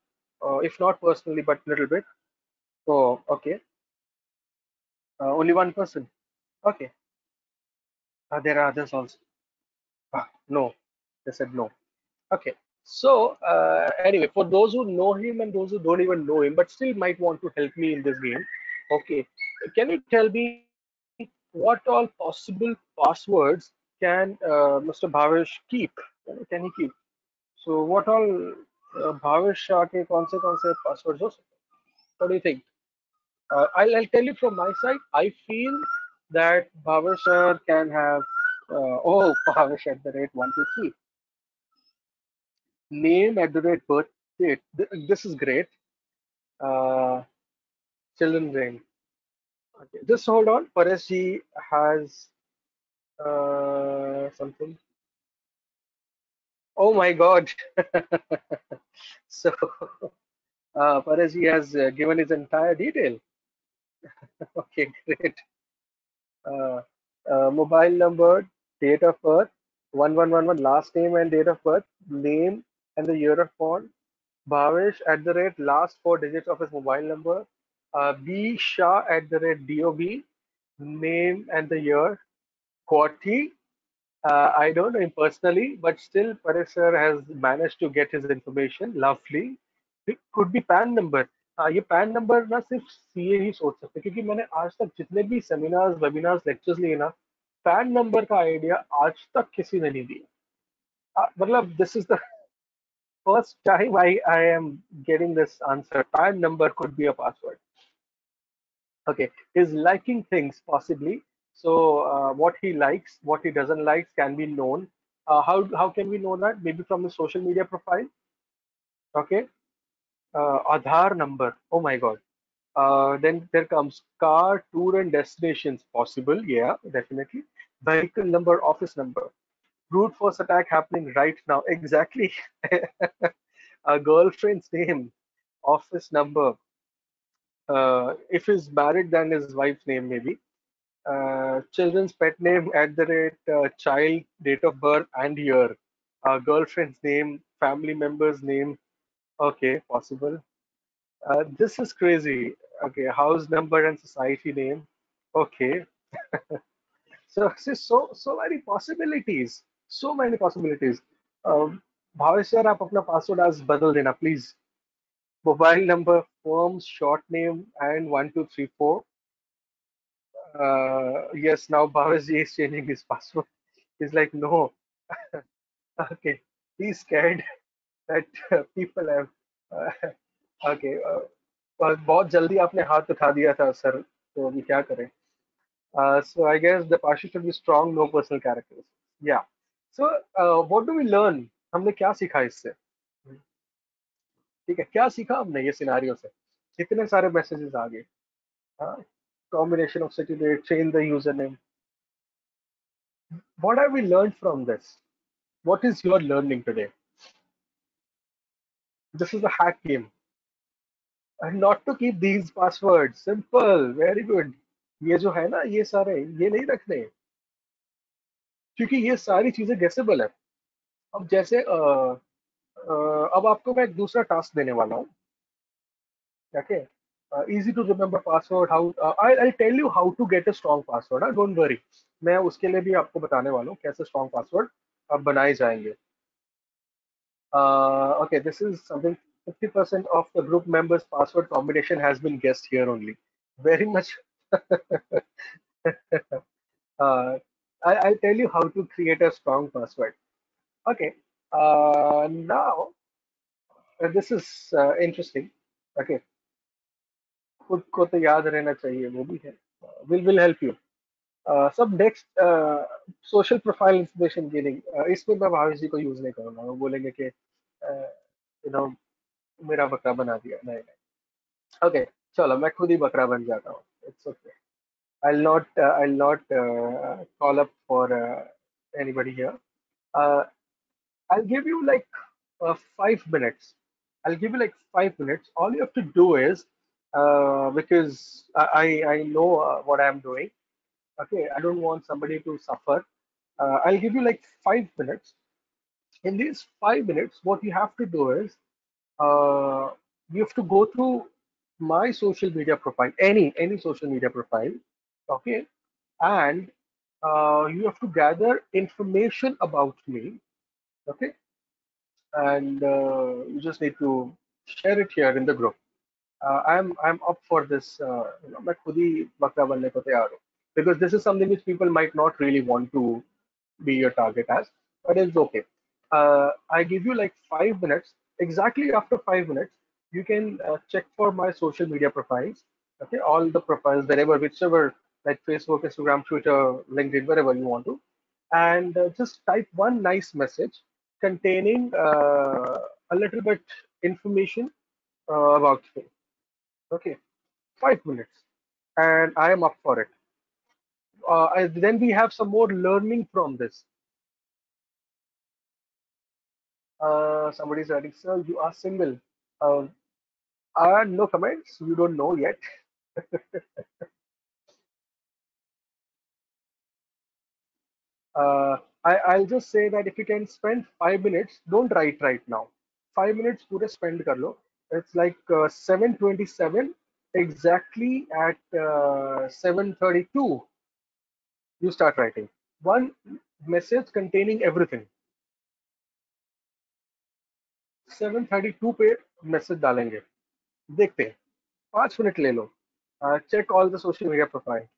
if not personally, but little bit? So okay, only one person. Okay, there are others also. No, they said no. Okay. So anyway, for those who know him and those who don't even know him, but still might want to help me in this game, okay, can you tell me what all possible passwords can Mr. Bhavesh keep? Can he keep? So what all Bhavesh के कौन से passwords हो सकते हैं? What do you think? I'll tell you from my side. I feel that Bhavesh sir can have Bhavesh at the rate 123. Name at the rate birth date. This is great. Uh, children name. Okay, just hold on. Paresh ji has something. Oh my God. So Paresh ji has given his entire detail. Okay, great. Uh, Mobile number, date of birth, 1111, last name and date of birth, name and the year of born, Bhavesh at the rate last four digits of his mobile number, B Shah at the rate DOB, name and the year, Kwati. I don't know him personally, but still Paresh sir has managed to get his information. Lovely. It could be PAN number. ये pan number ना सिर्फ CA ही सोच सकते क्योंकि मैंने आज तक जितने भी सेमिनार्स वेबिनार्स लेक्चर्स लिए ना पैन नंबर का आइडिया आज तक किसी ने नहीं दिया. मतलब this is the first time I am getting this answer. PAN number could be a password. Okay, his liking things possibly. So what he likes, what he doesn't like can be known. How can we know that? Maybe from his social media profile. Okay, Aadhaar number. Oh my God. Then there comes car, tour, and destinations. Possible, yeah, definitely. Vehicle number, office number. Brute force attack happening right now. Exactly. A girlfriend's name, office number. If he's married, then his wife's name maybe. Children's pet name at the rate child, date of birth, and year. Girlfriend's name, family member's name. Okay, possible. This is crazy. Okay, house number and society name. Okay. So many possibilities, so many possibilities. Bhavesh sir आप अपना password आज बदल देना please. Mobile number, firm, short name, and 1234. Yes, now Bhavesh ji is changing his password. He's like, no. Okay, he's scared that people have. Uh, okay, बहुत जल्दी आपने हाथ उठा दिया था सर, तो अभी क्या करें? So I guess the password should be strong, no personal characters. Yeah. So what do we learn? हमने क्या सीखा इससे? ठीक है, क्या सीखा हमने ये सिनारियो से? कितने सारे मैसेजेस आ गए? हाँ, combination of certificate, change the username. What have we learned from this? What is your learning today? This is a hack game. And not to keep these passwords. Simple, very good. ये जो है ना, ये सारे ये नहीं रखने, क्योंकि ये सारी चीजें गेसेबल है. अब जैसे अब आपको मैं एक दूसरा टास्क देने वाला हूँ. Okay, easy to remember password. How I tell you how to get a strong password. Don't worry, मैं उसके लिए भी आपको बताने वाला हूँ कैसे स्ट्रॉन्ग पासवर्ड अब बनाए जाएंगे. Okay, this is something. 50% of the group members' password combination has been guessed here only. Very much. uh, I'll tell you how to create a strong password. Okay. Now, this is interesting. Okay. खुद को तो याद रहना चाहिए, वो भी है. Will help you. सब next social profile information gaining, इसमें मैं भावेश जी को यूज नहीं करूंगा. वो बोलेंगे कि यू नो मेरा बकरा बना दिया. नहीं नहीं. ओके, चलो मैं खुद ही बकरा बन जाता हूँ. It's okay. I'll not call up for anybody here. uh, I'll give you like 5 minutes. I'll give you like 5 minutes. All you have to do is, because I know what I'm doing. Okay, I don't want somebody to suffer. I'll give you like 5 minutes. In these 5 minutes, what you have to do is, uh, you have to go through my social media profile, any social media profile. Okay, and you have to gather information about me. Okay, and you just need to share it here in the group. I'm up for this. मैं खुद ही बकरा बनने को तैयार हूँ, because this is something which people might not really want to be your target as, but it's okay. I give you like 5 minutes. Exactly after 5 minutes, you can check for my social media profiles. Okay, all the profiles, wherever, whichever, like Facebook, Instagram, Twitter, LinkedIn, wherever you want to, and just type one nice message containing a little bit information about me. Okay, 5 minutes, and I am up for it. Then we have some more learning from this. Somebody's writing, sir, you are single. Uh, no comments. You don't know yet. Uh, I'll just say that if you can spend 5 minutes, don't write right now. 5 minutes, पूरे spend कर लो. It's like 7:27 exactly at 7:32. You start writing one message containing everything. 7:32 पे message डालेंगे. देखते हैं. 5 minute ले लो. Check all the social media profile.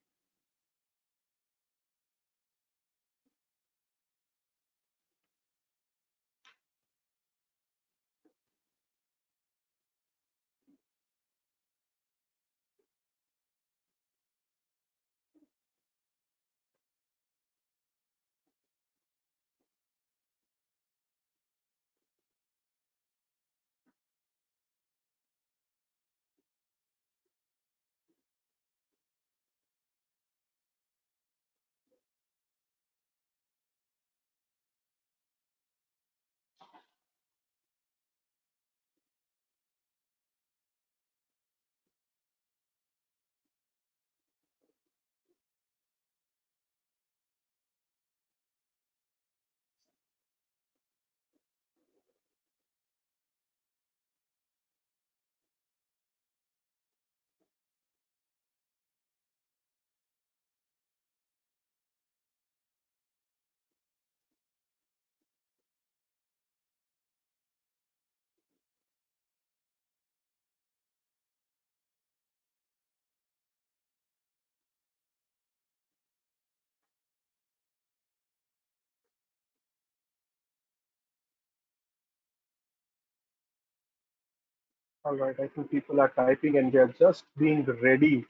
All right, I think people are typing and they're just being ready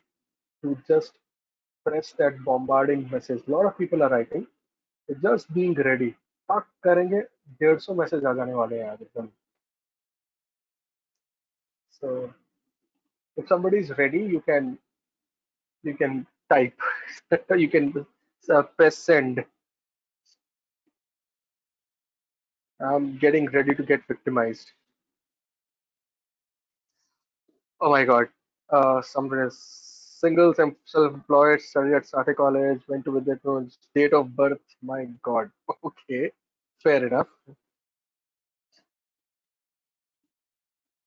to just press that bombarding message. A lot of people are writing. They're just being ready. आप करेंगे 150 message आ जाने वाले हैं यार एकदम. So if somebody is ready, you can type. You can press send. I'm getting ready to get victimized. Oh my God. Someone is single, self-employed, studied at Sate College, went to Vidya Coach, date of birth. My God. Okay, fair enough.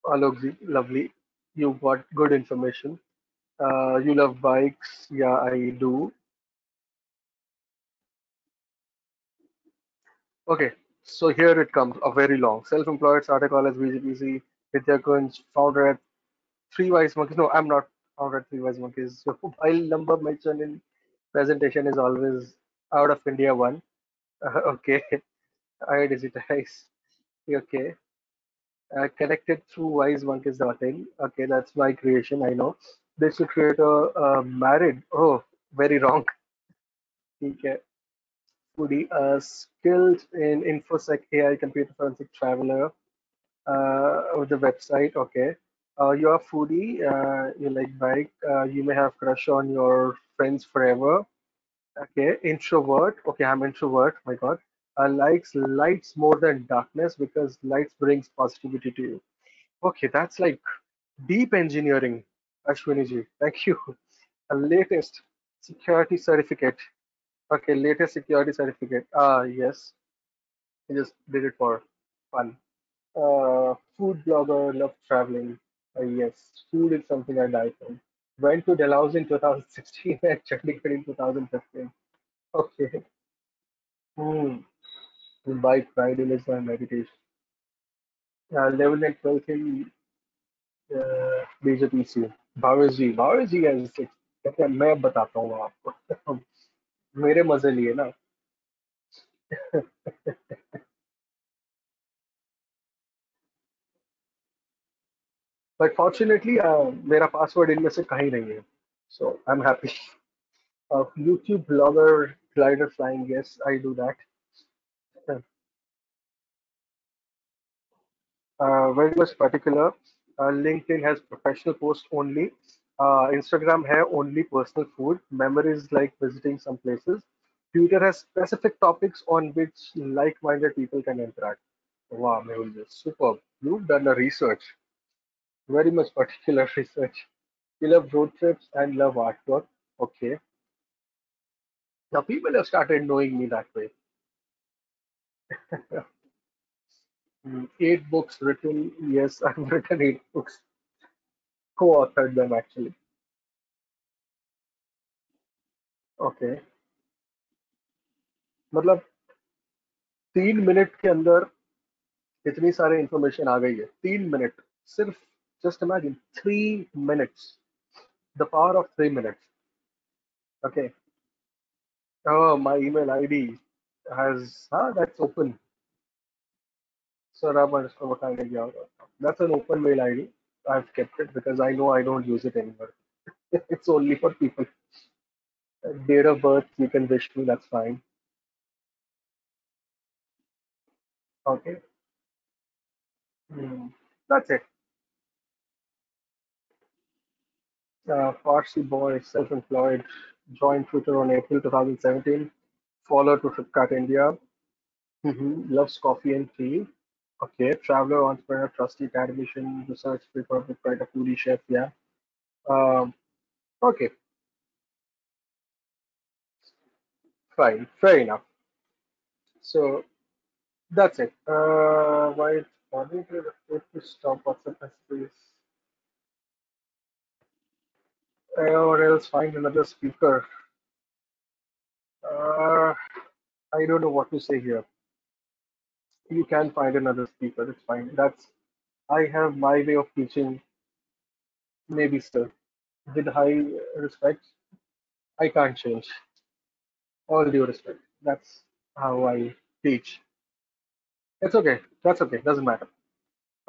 Alokji, lovely. You got good information. You love bikes. Yeah, I do. Okay, so here it comes. A very long. Self-employed, Sate College, BGPC, Vidya Kunj, founder at Three Wise Monkeys. No, I'm not founder at Three Wise Monkeys. Your mobile number mentioned in presentation is always out of India one. Okay, I digitize. Okay, connected through wisemonkeys.in. Okay, that's my creation. I know. They should create a married. Oh, very wrong. ठीक है. Foodie, skilled in infosec AI computer forensic traveler. With the website. Okay. You're a foodie. You like bike. You may have crush on your friends forever. Okay, introvert. Okay, I'm introvert. My God. Likes lights more than darkness because lights brings positivity to you. Okay, that's like deep engineering, Ashwini ji. Thank you. A latest security certificate. Okay, latest security certificate. Yes, I just did it for fun. Food blogger, love traveling. Yes, food is something I die for. Went to Dalhousie in 2016 and Chandigarh in 2015. Okay. Hmm. Bike riding is my meditation. 11 and 12 in BJP से भावेश जी ऐसे कहते हैं मैं बताता हूँ आपको. मेरे मजे लिए ना. बट फॉर्चुनेटली मेरा पासवर्ड इनमें से कहीं नहीं है. So I am happy. YouTube blogger glider flying yes I do that. Very much particular. LinkedIn has professional posts only. Instagram have only personal food. Memories like visiting some places. Twitter has specific topics on which like-minded people can interact. Wow, Mehul, superb. You've done a research. Very much particular research. You love road trips and love artwork. Okay. Now people have started knowing me that way. 8 books written. Yes, I've written 8 books. Co-authored them actually. Okay. मतलब 3 minute के अंदर इतनी सारे information आ गई है. 3 minute सिर्फ. Just imagine 3 minutes. The power of 3 minutes. Okay. My email ID has that's open. Sarab underscore Vakanda Gyaga. That's an open mail ID. I've kept it because I know I don't use it anymore. It's only for people. Date of birth, you can wish me, that's fine. Okay. Hmm. That's it. Parsi boy, self-employed, joined Twitter on April 2017. Follow to Flipkart India. Loves coffee and tea. Okay. Traveler, entrepreneur, trusty, academician, research, paper, writer, foodie, chef. Yeah. Um, okay. Fine. Fair enough. So that's it. Why coordinator report to stop WhatsApp messages, or else find another speaker. Uh, I don't know what to say here. You can find another speaker. It's fine. That's I have my way of teaching. Maybe still, with high respect, I can't change. All due respect. That's how I teach. It's okay. That's okay. Doesn't matter.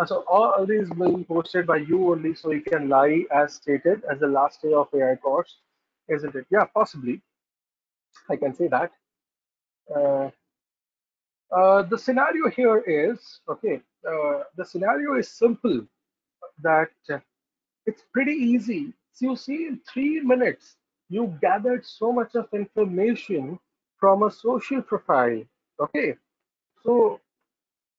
So all these will be posted by you only, so you can lie as stated as the last day of AI course, isn't it? Yeah, possibly. I can say that. Uh, the scenario here is okay. The scenario is simple. That it's pretty easy. So you see, in 3 minutes, you gathered so much of information from a social profile. Okay, so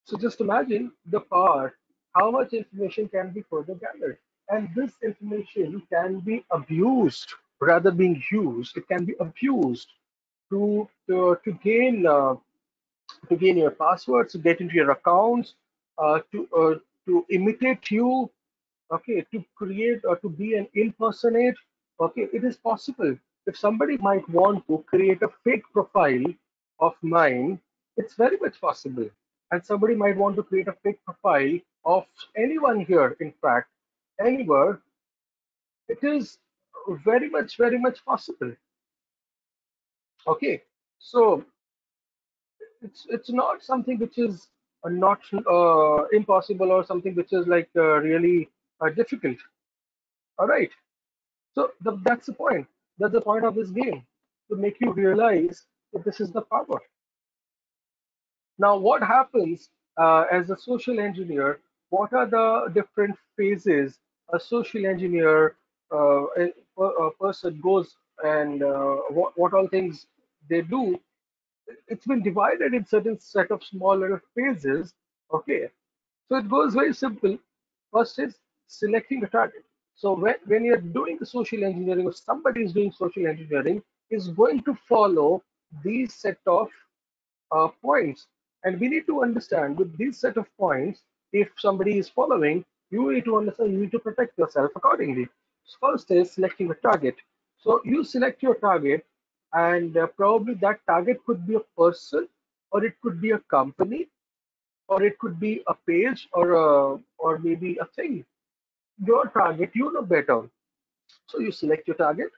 so just imagine the power, how much information can be further gathered. And this information can be abused rather being used. It can be abused to gain your passwords, to get into your accounts, to imitate you, okay, to create or to be an impersonate. Okay, it is possible. If somebody might want to create a fake profile of mine, it's very much possible. And somebody might want to create a fake profile of anyone here, in fact, anywhere. It is very much possible. Okay, so it's not something which is not impossible, or something which is like really difficult. All right. So that's the point. That's the point of this game, to make you realize that this is the power. Now, what happens as a social engineer? What are the different phases a social engineer, a person goes, and what all things they do? It's been divided in certain set of smaller phases. Okay, so it goes very simple. First is selecting a target. So when you're doing the social engineering, or somebody is doing social engineering, is going to follow these set of points. And we need to understand with these set of points, if somebody is following, you need to understand, you need to protect yourself accordingly. First is selecting a target. So you select your target, and probably that target could be a person, or it could be a company, or it could be a page, or maybe a thing. Your target, you know better. So you select your target,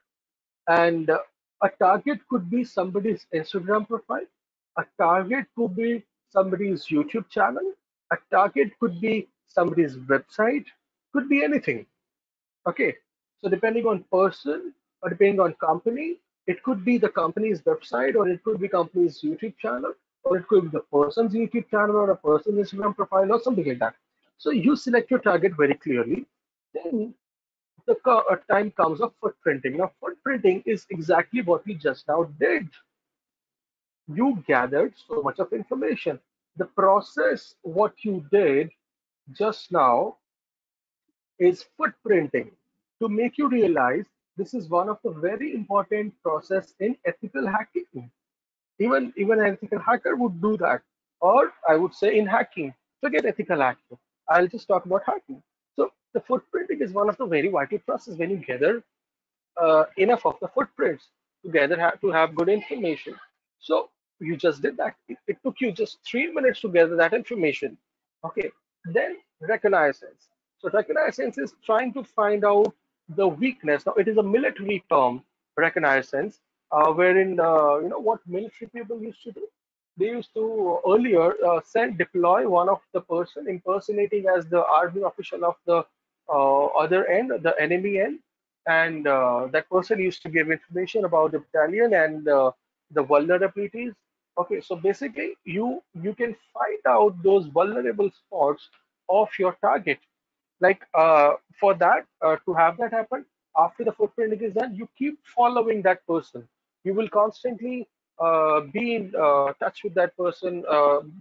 and a target could be somebody's Instagram profile. A target could be somebody's YouTube channel. A target could be somebody's website. Could be anything. Okay. So depending on person, or depending on company, it could be the company's website, or it could be company's YouTube channel, or it could be the person's YouTube channel, or a person's Instagram profile, or something like that. So you select your target very clearly. Then a time comes of footprinting. Now, footprinting is exactly what we just now did. You gathered so much of information. The process, what you did just now, is footprinting, to make you realize this is one of the very important process in ethical hacking. Even an ethical hacker would do that. Or I would say in hacking, forget ethical hacking. I'll just talk about hacking. So the footprinting is one of the very vital process when you gather enough of the footprints together to have good information. So you just did that. It took you just 3 minutes to gather that information. Okay. Then reconnaissance. So reconnaissance is trying to find out the weakness. Now it is a military term, reconnaissance, wherein what military people used to do. They used to earlier send deploy one of the person impersonating as the army official of the other end, the enemy end, and that person used to give information about the battalion and the vulnerabilities. Okay, so basically you can find out those vulnerable spots of your target. Like for that to have that happen, after the footprinting is done, you keep following that person. You will constantly be in touch with that person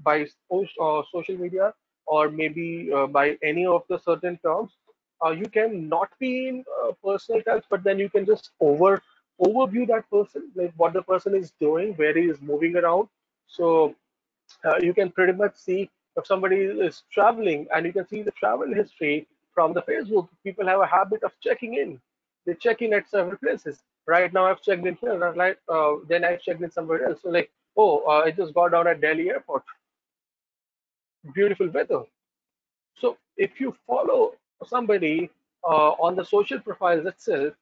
by social media, or maybe by any of the certain terms. You can not be in personal touch, but then you can just overview that person, like what the person is doing, where he is moving around. So you can pretty much see if somebody is traveling, and you can see the travel history from the Facebook. People have a habit of checking in. They check in at several places. Right now, I've checked in here. Right, then I've checked in somewhere else. So like, oh, I just got down at Delhi airport. Beautiful weather. So if you follow somebody on the social profiles itself,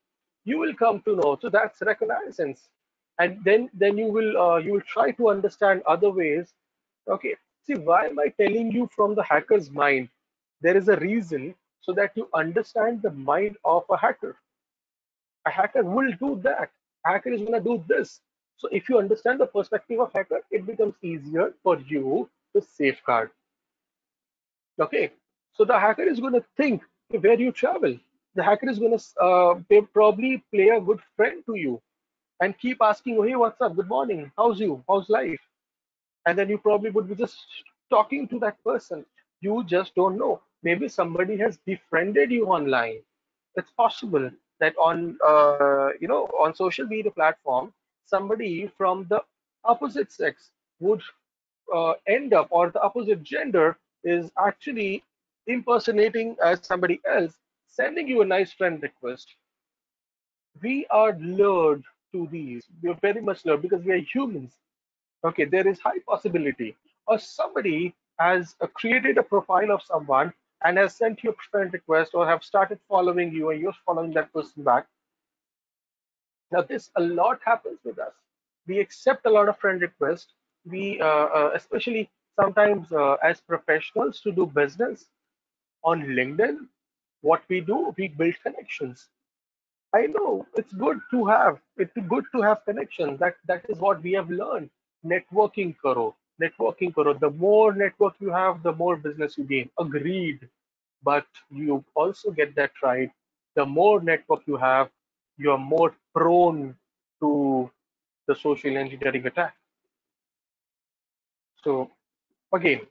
you will come to know. So that's reconnaissance, and then you will try to understand other ways. Okay, see, why am I telling you from the hacker's mind? There is a reason so that you understand the mind of a hacker. A hacker will do that. A hacker is going to do this. So if you understand the perspective of hacker, it becomes easier for you to safeguard. Okay. So the hacker is going to think where you travel. The hacker is going to probably play a good friend to you and keep asking, "Oh, hey, what's up? Good morning. How's you? How's life?" And then you probably would be just talking to that person. You just don't know. Maybe somebody has befriended you online. It's possible that on on social media platform, somebody from the opposite sex would end up, or the opposite gender is actually impersonating as somebody else, sending you a nice friend request. We are lured to these. We are very much lured because we are humans. Okay, there is high possibility, or somebody has created a profile of someone and has sent you a friend request, or have started following you and you're following that person back. Now this a lot happens with us. We accept a lot of friend requests. We especially sometimes as professionals to do business on LinkedIn, what we do, we build connections. I know it's good to have connections. That is what we have learned. Networking karo. Networking karo. The more network you have, the more business you gain. Agreed. But you also get that right. The more network you have, you're more prone to the social engineering attack. So again,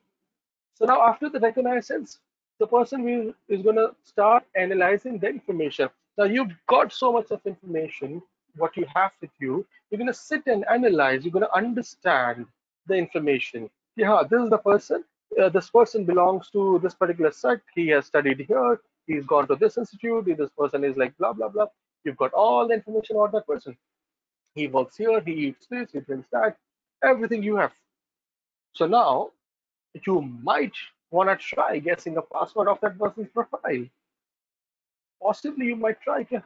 so now after the reconnaissance, the person is going to start analyzing the information. Now you've got so much of information, what you have with you, you're going to sit and analyze, you're going to understand the information. Yeah, this is the person, this person belongs to this particular sect, he has studied here, he's gone to this institute, this person is like blah, blah, blah. You've got all the information about that person. He works here, he eats this, he drinks that, everything you have. So now you might want to try guessing a password of that person's profile. Possibly you might try, okay,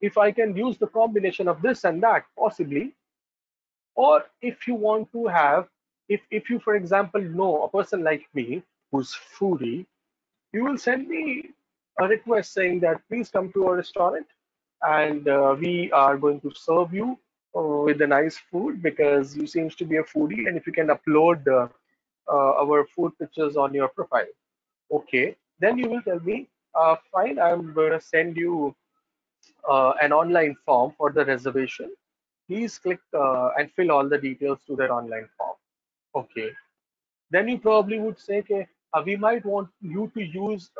if I can use the combination of this and that, possibly. Or if you want to have, if you, for example, know a person like me who's foodie, you will send me a request saying that please come to our restaurant and we are going to serve you with the nice food because you seems to be a foodie, and if you can upload our food pictures on your profile. Okay, then you will tell me, fine, I'm going to send you an online form for the reservation. Please click and fill all the details to that online form. Okay, then you probably would say, okay, we might want you to use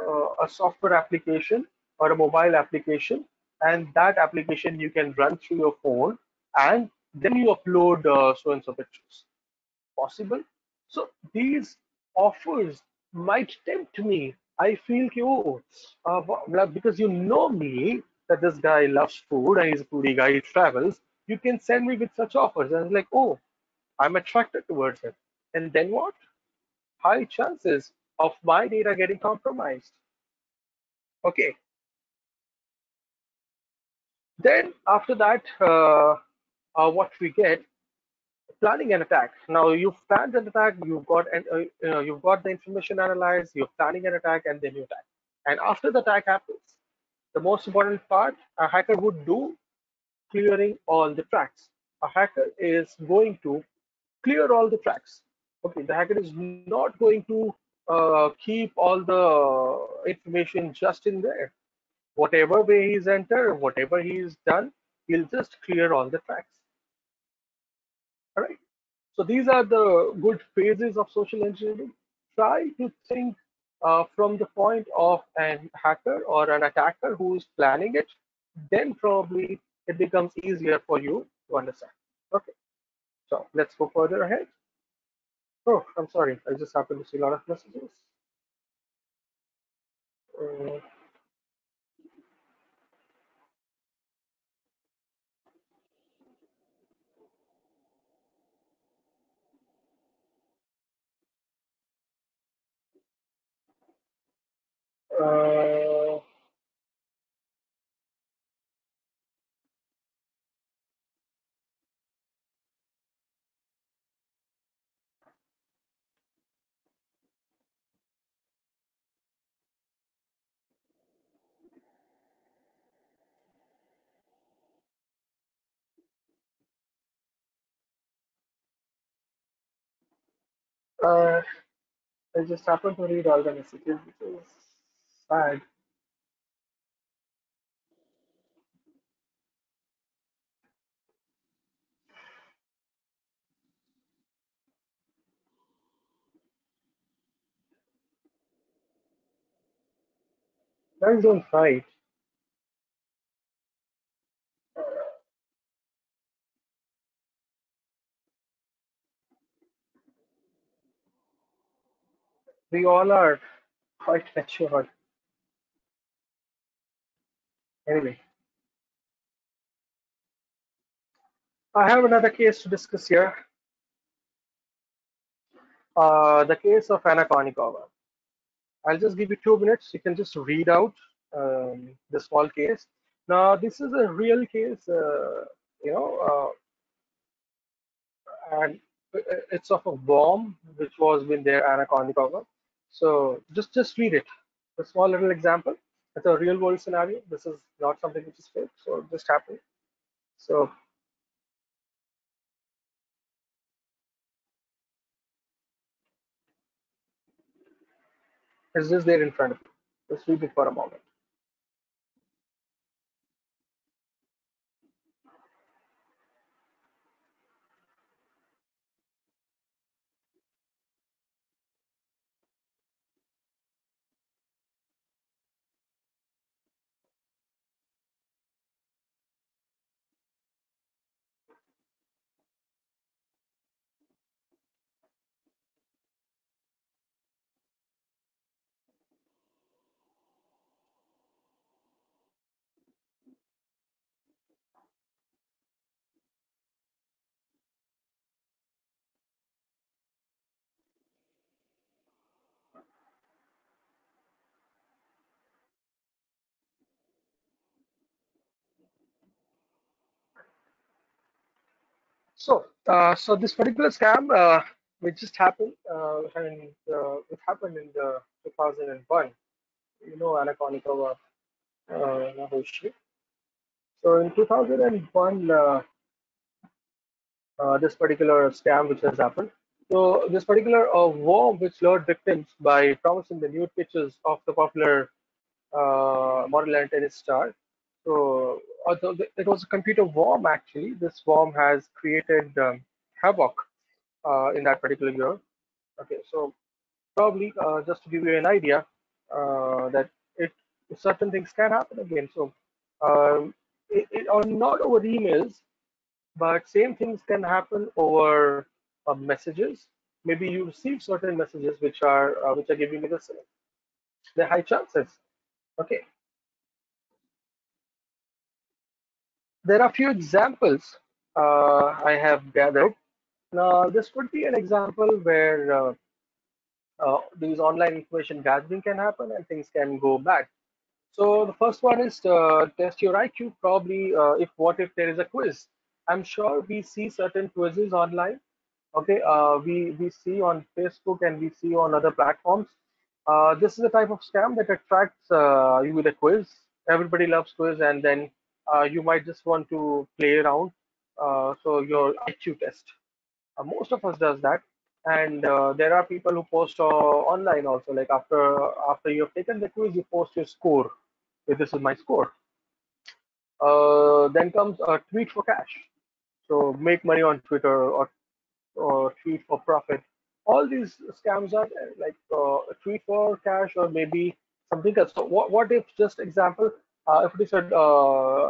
a software application or a mobile application, and that application you can run through your phone, and then you upload so and so pictures. Possible. So these offers might tempt me. I feel, oh, because you know me that this guy loves food and he's a foodie guy, he travels. You can send me with such offers, and it's like, oh, I'm attracted towards it. And then what? High chances of my data getting compromised. Okay. Then after that, what we get, planning an attack. Now you've planned an attack, you've got the information analyzed, you're planning an attack, and then you attack. And after the attack happens, the most important part a hacker would do, clearing all the tracks. A hacker is going to clear all the tracks. Okay, the hacker is not going to keep all the information just in there. Whatever way he's entered, whatever he's done, he'll just clear all the tracks. All right. So these are the good phases of social engineering. Try to think from the point of an hacker or an attacker who is planning it. Then probably it becomes easier for you to understand. Okay, so let's go further ahead. Oh, I'm sorry. I just happened to see a lot of messages. Uh, uh, Uh, I just happened to read all the messages, which is sad. Guys don't fight. We all are quite mature. Anyway, I have another case to discuss here. The case of Anna Kournikova. I'll just give you 2 minutes. You can just read out the small case. Now, this is a real case, you know, and it's of a worm which was been there, Anna Kournikova. So just read it. A small little example. It's a real world scenario. This is not something which is fake. So it just happened. So it's just there in front of you. Just read it for a moment. So this particular scam, which just happened, and it happened in the 2001. You know, Anna Kournikova, who is she? So in 2001, this particular scam which has happened. So this particular worm which lured victims by promising the nude pictures of the popular model and tennis star. So although it was a computer worm, actually, this worm has created havoc in that particular year. Okay, so probably just to give you an idea that it certain things can happen again. So or not over emails, but same things can happen over messages. Maybe you receive certain messages which are giving you the same. The high chances. Okay, there are few examples I have gathered. Now, this could be an example where these online information gathering can happen and things can go bad. So the first one is test your IQ. Probably, if what if there is a quiz? I'm sure we see certain quizzes online. Okay, we see on Facebook and we see on other platforms. This is a type of scam that attracts you with a quiz. Everybody loves quiz, and then you might just want to play around. So your IQ test. Most of us does that, and there are people who post online also. Like after you have taken the quiz, you post your score. Okay, this is my score. Then comes a tweet for cash. So make money on Twitter or tweet for profit. All these scams are there, like a tweet for cash or maybe something else. So what if just example, if they said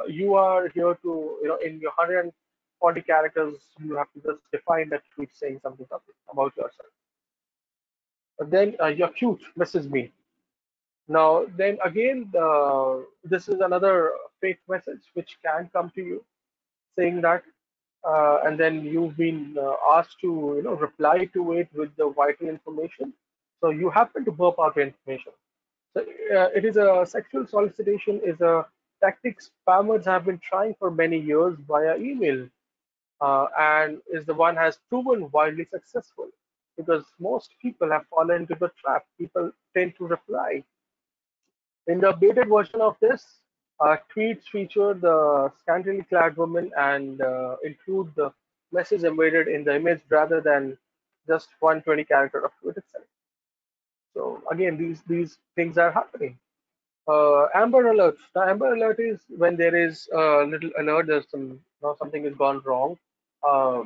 you are here to, in your 140 characters, you have to just define that tweet saying something about yourself. But then you're cute, message me. Now then again, this is another fake message which can come to you saying that, and then you've been asked to reply to it with the vital information. So you happen to burp out the information. So it is a sexual solicitation is a tactic spammers have been trying for many years via email, and is the one has proven wildly successful because most people have fallen into the trap. People tend to reply in the updated version of this, tweets feature the scantily clad woman and include the message embedded in the image rather than just 120 character of tweet itself. So again, these things are happening. Amber Alert. The Amber Alert is when there is a little alert. There's something has gone wrong. Uh,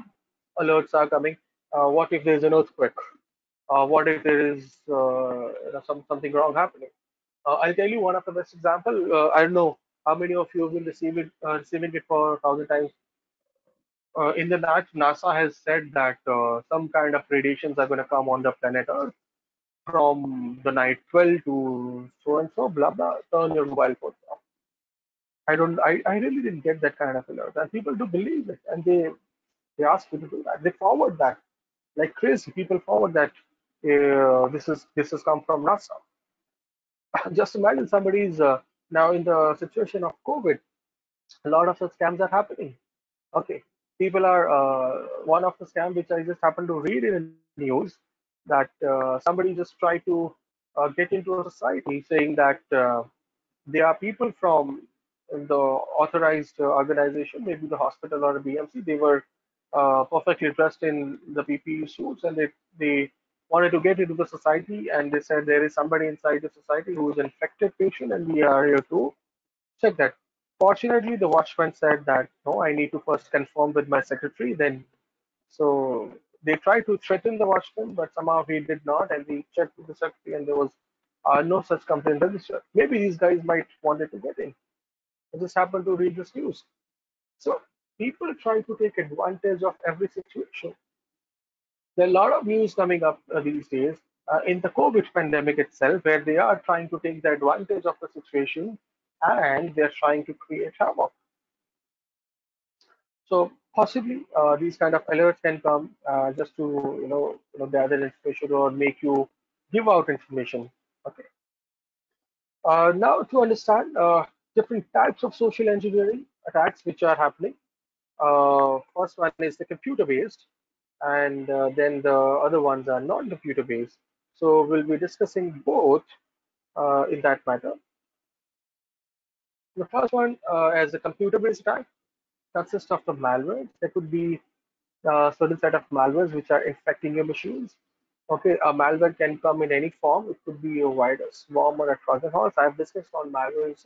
Alerts are coming. What if there's an earthquake? What if there is something wrong happening? I'll tell you one of the best example. I don't know how many of you have been receiving it for 1,000 times. In the night, NASA has said that some kind of radiations are going to come on the planet Earth from the night 12 to so and so, blah blah. Turn your mobile phone off. I really didn't get that kind of alert, and people do believe it, and they ask you to do that. They forward that like crazy. People forward that this has come from NASA. Just imagine somebody's now in the situation of COVID. A lot of such scams are happening. Okay, people are one of the scam which I just happened to read in the news that somebody just tried to get into a society saying that they are people from the authorized organization, maybe the hospital or a BMC. They were perfectly dressed in the PPE suits, and they wanted to get into the society, and they said there is somebody inside the society who is an infected patient, and we are here to check that. Fortunately, the watchman said that no, I need to first confirm with my secretary. Then, so they tried to threaten the watchman, but somehow he did not, and he checked with the secretary, and there was no such complaint registered. Maybe these guys might wanted to get in. I just happened to read this news. So people try to take advantage of every situation. There are a lot of news coming up these days in the COVID pandemic itself, where they are trying to take the advantage of the situation and they're trying to create havoc. So possibly these kind of alerts can come just to gather information or make you give out information. Okay. Now to understand different types of social engineering attacks which are happening. First one is the computer based, and then the other ones are non computer based. So we'll be discussing both in that matter. The first one, as a computer based attack, consists of the malware. There could be certain set of malwares which are infecting your machines. Okay, a malware can come in any form. It could be a virus, worm, or a Trojan horse. I've discussed on malwares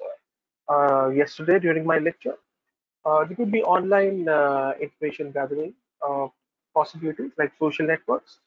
yesterday during my lecture. There could be online information gathering possibilities like social networks.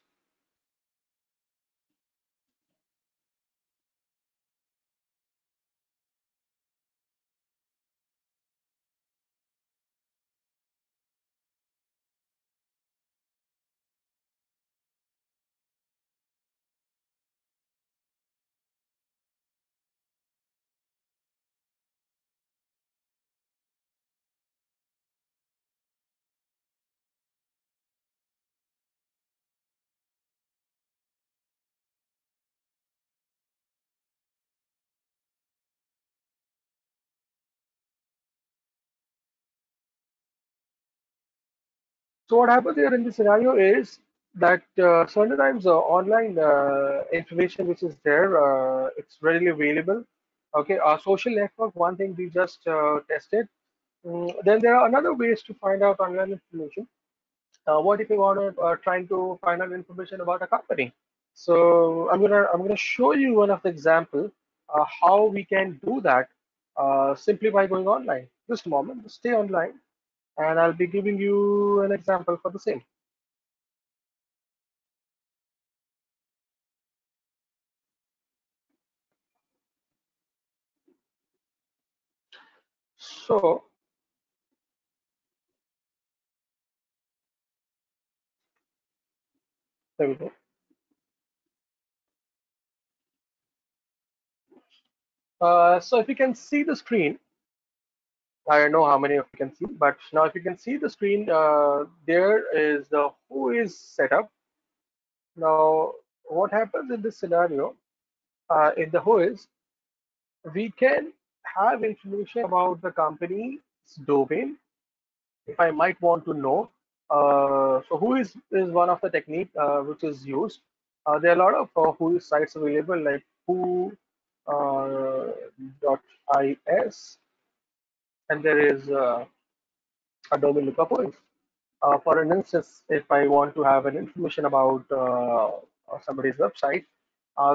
So what happens here in this scenario is that certain times online information which is there, it's readily available. Okay, our social network, one thing we just tested. Then there are another ways to find out online information. What if you want to trying to find out information about a company? So I'm gonna show you one of the example how we can do that simply by going online. Just a moment, just stay online, and I'll be giving you an example for the same. So there we go. So if you can see the screen, I don't know how many of you can see, but now if you can see the screen, there is the who is setup. Now, what happens in this scenario in the who is, we can have information about the company's domain if I might want to know. So who is one of the technique which is used. There are a lot of who is sites available like who .is, and there is a domain lookup. For an instance, if I want to have an information about somebody's website,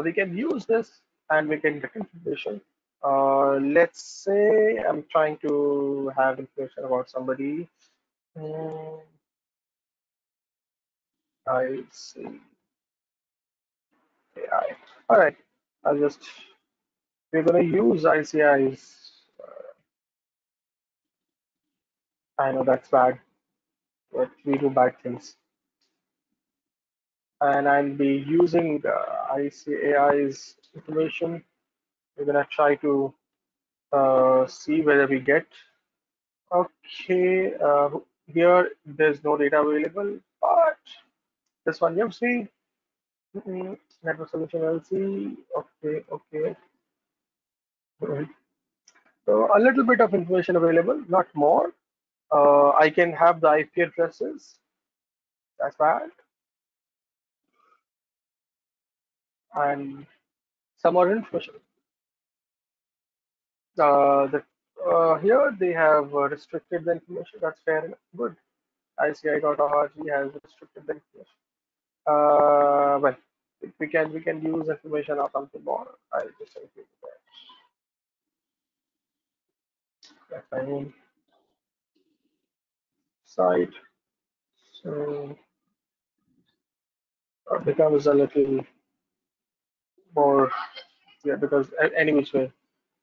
we can use this and we can get information. Let's say I'm trying to have information about somebody. Hmm, I see AI. All right, I'll just we're gonna use ICI's. I know that's bad, but we do bad things, and I'll be using ICAI's information. We're gonna try to see whether we get. Okay, here there's no data available, but this one gives me network solution LC. Okay, okay. Mhm. So a little bit of information available, not more. I can have the IP addresses. That's bad, and some more information. The Here they have restricted the information. That's fair enough. Good. ICI.org has restricted the information. Well, we can use information or something more. I'll just include that. That's my own site. So becomes a little more, yeah, because any which way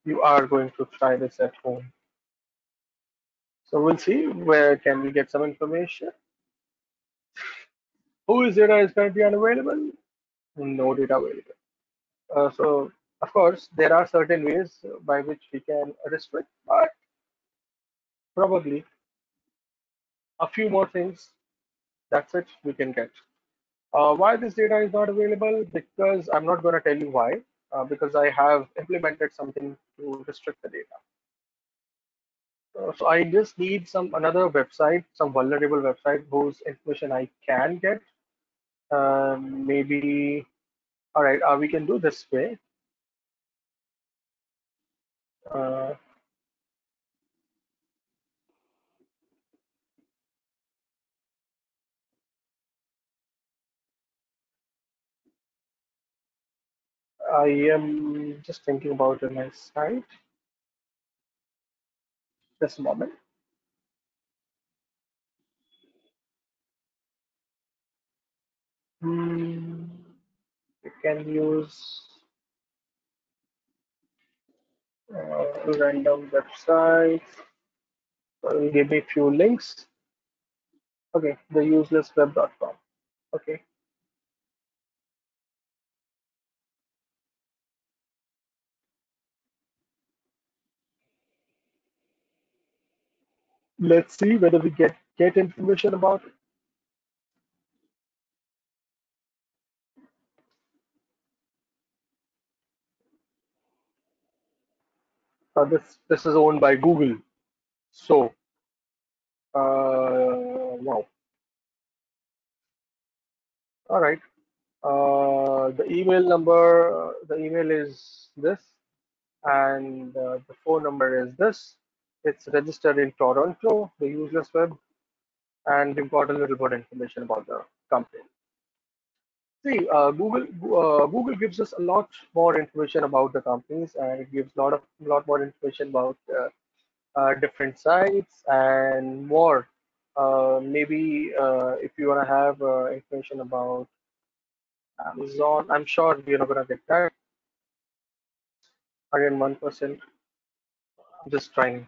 you are going to try this at home. So we'll see where can we get some information. Whose data is currently unavailable? No data available. So of course there are certain ways by which we can restrict, but probably a few more things. That's it. We can get. Why this data is not available? Because I'm not going to tell you why. Because I have implemented something to restrict the data. So I just need some another website, some vulnerable website whose information I can get. Maybe, all right, we can do this way. Uh, I am just thinking about a nice site. Just a moment. Hmm, we can use random websites. Give me a few links. Okay, the uselessweb.com. Okay, let's see whether we get information about it. This is owned by Google. So, wow. All right. The email is this, and the phone number is this. It's registered in Toronto, the useless web, and we've got a little bit information about the company. See, Google gives us a lot more information about the companies, and it gives lot more information about different sites and more. Maybe if you want to have information about Amazon, I'm sure we're not gonna get that. Again, 1%. I'm just trying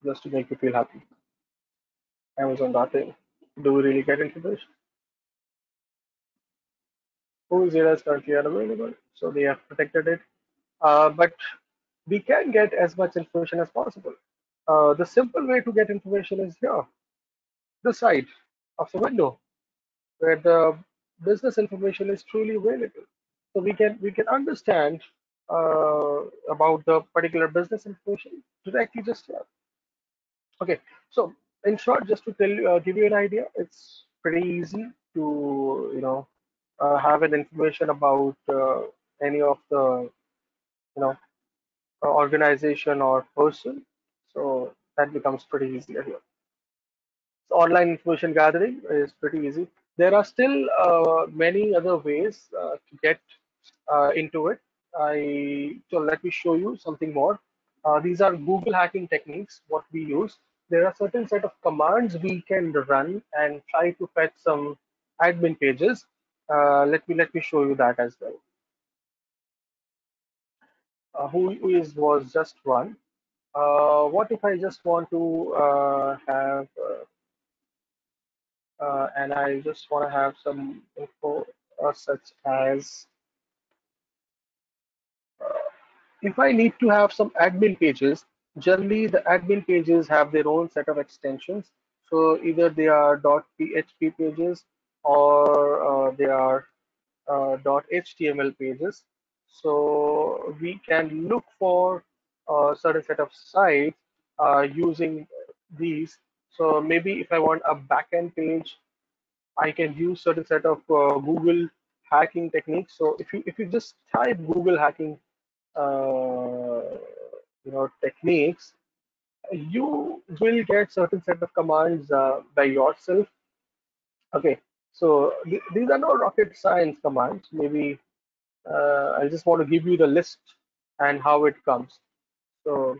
just to make you feel happy. Amazon.in. Do we really get information? Whose data is currently unavailable? So they have protected it. But we can get as much information as possible. The simple way to get information is here, the side of the window where the business information is truly available. So we can understand about the particular business information directly just here. Okay, so in short, just to tell you, give you an idea, it's pretty easy to have an information about any of the you know organization or person. So that becomes pretty easier here. Online information gathering is pretty easy. There are still many other ways to get into it. So let me show you something more. These are Google hacking techniques. What we use, there are certain set of commands we can run and try to fetch some admin pages. Let me show you that as well. Who is was just one. What if I just want to have and I just want to have some info such as if I need to have some admin pages, generally the admin pages have their own set of extensions. So either they are .php pages or they are .html pages. So we can look for a certain set of sites using these. So maybe if I want a backend page, I can use certain set of Google hacking techniques. So if you just type Google hacking, techniques, you will get certain set of commands by yourself. Okay, so these are not rocket science commands. Maybe I just want to give you the list and how it comes. So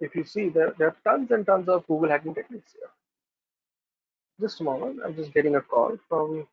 if you see, there are tons and tons of Google hacking techniques here. Just a moment, I'm just getting a call from.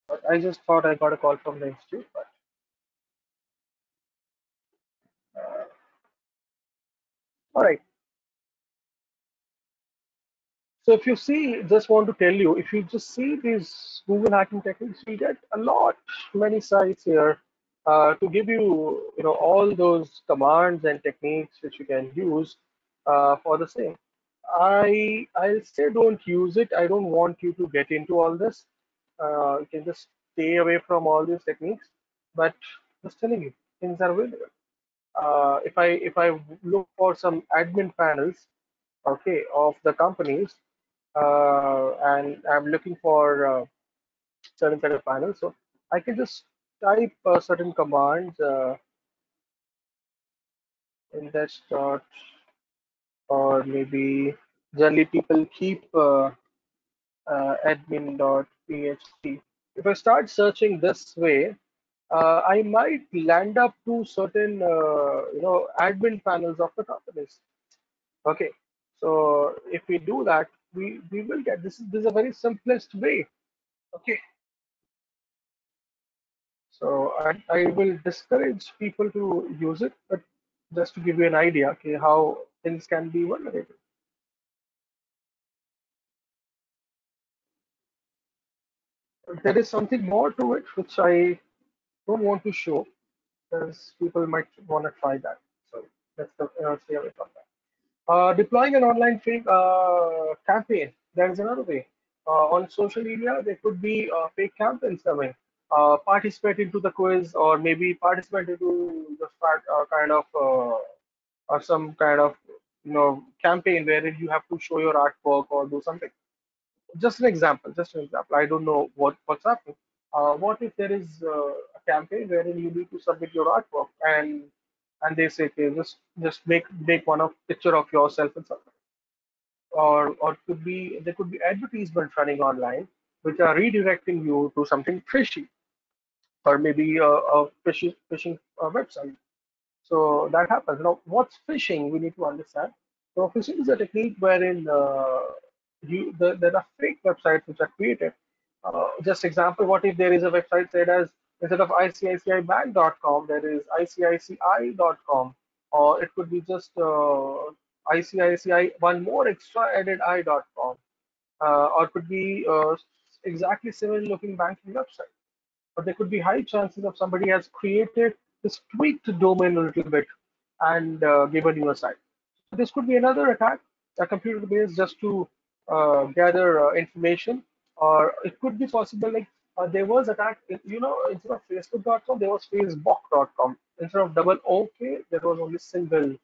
But I just thought I got a call from the institute. But all right. So if you see, just want to tell you, if you just see these Google hacking techniques, you get a lot, many sites here to give you, all those commands and techniques which you can use for the same. I'll say don't use it. I don't want you to get into all this. You can just stay away from all these techniques. But just telling you, things are available. If I look for some admin panels, okay, of the companies, and I'm looking for certain set of panels. So I can just type certain commands in that start, or maybe generally people keep admin.php. If I start searching this way, I might land up to certain admin panels of the companies. Okay, so if we do that, we will get this is a very simplest way. Okay, so I will discourage people to use it, but just to give you an idea, okay, how things can be vulnerable. There is something more to it which I don't want to show because people might want to try that. So let's stay away from that. Deploying an online fake campaign. There is another way. On social media, there could be fake campaigns coming. Participate into the quiz, or maybe participate into the kind of or some kind of campaign wherein you have to show your artwork or do something. Just an example. Just an example. I don't know what's happening. What if there is a campaign wherein you need to submit your artwork and they say, okay, just make one of picture of yourself and something, or could be there could be advertisements running online which are redirecting you to something fishy, or maybe a phishing website. So that happens. Now, what's phishing? We need to understand. So phishing is a technique wherein there are fake websites which are created. Just example, what if there is a website said as instead of ICICIbank.com, there is ICICI.com, or it could be just ICICI one more extra added I.com, or could be exactly similar looking banking website. But there could be high chances of somebody has created this tweaked domain a little bit and given you a site. So this could be another attack, a computer based just to gather information, or it could be possible like there was attack, instead of Facebook.com, there was Facebook.com. Instead of double OK, there was only single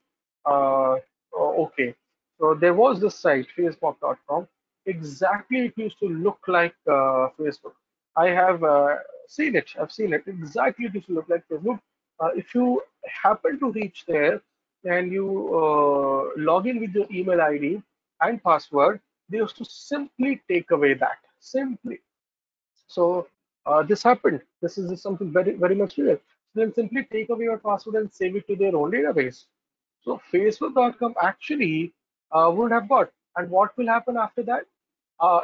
OK. So there was this site, Facebook.com. Exactly, it used to look like Facebook. I have seen it. I've seen it. Exactly, it used to look like Facebook. If you happen to reach there and you log in with your email ID and password, they used to simply take away that. Simply. So this happened. This is something very, very much real. They'll simply take away your password and save it to their own database. So Facebook.com actually would have got. And what will happen after that?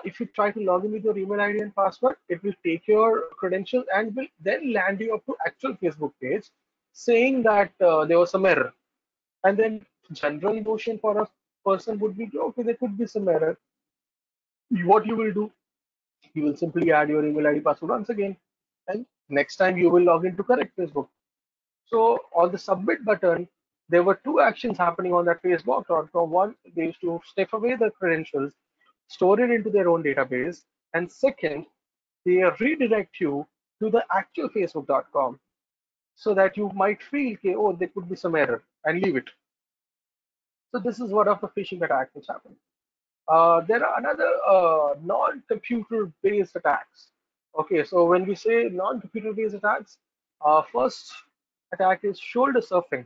If you try to log in with your email ID and password, it will take your credentials and will then land you up to actual Facebook page saying that there was some error. And then general notion for a person would be, okay, there could be some error. What you will do? You will simply add your email ID password once again, and next time you will log into correct Facebook. So on the submit button, there were two actions happening on that Facebook.com. One, they used to sniff away the credentials, store it into their own database, and second, they redirect you to the actual Facebook.com so that you might feel, okay, oh, there could be some error, and leave it. So this is one of the phishing attacks which happen. There are another non-computer based attacks. Okay, so when we say non-computer based attacks, first attack is shoulder surfing.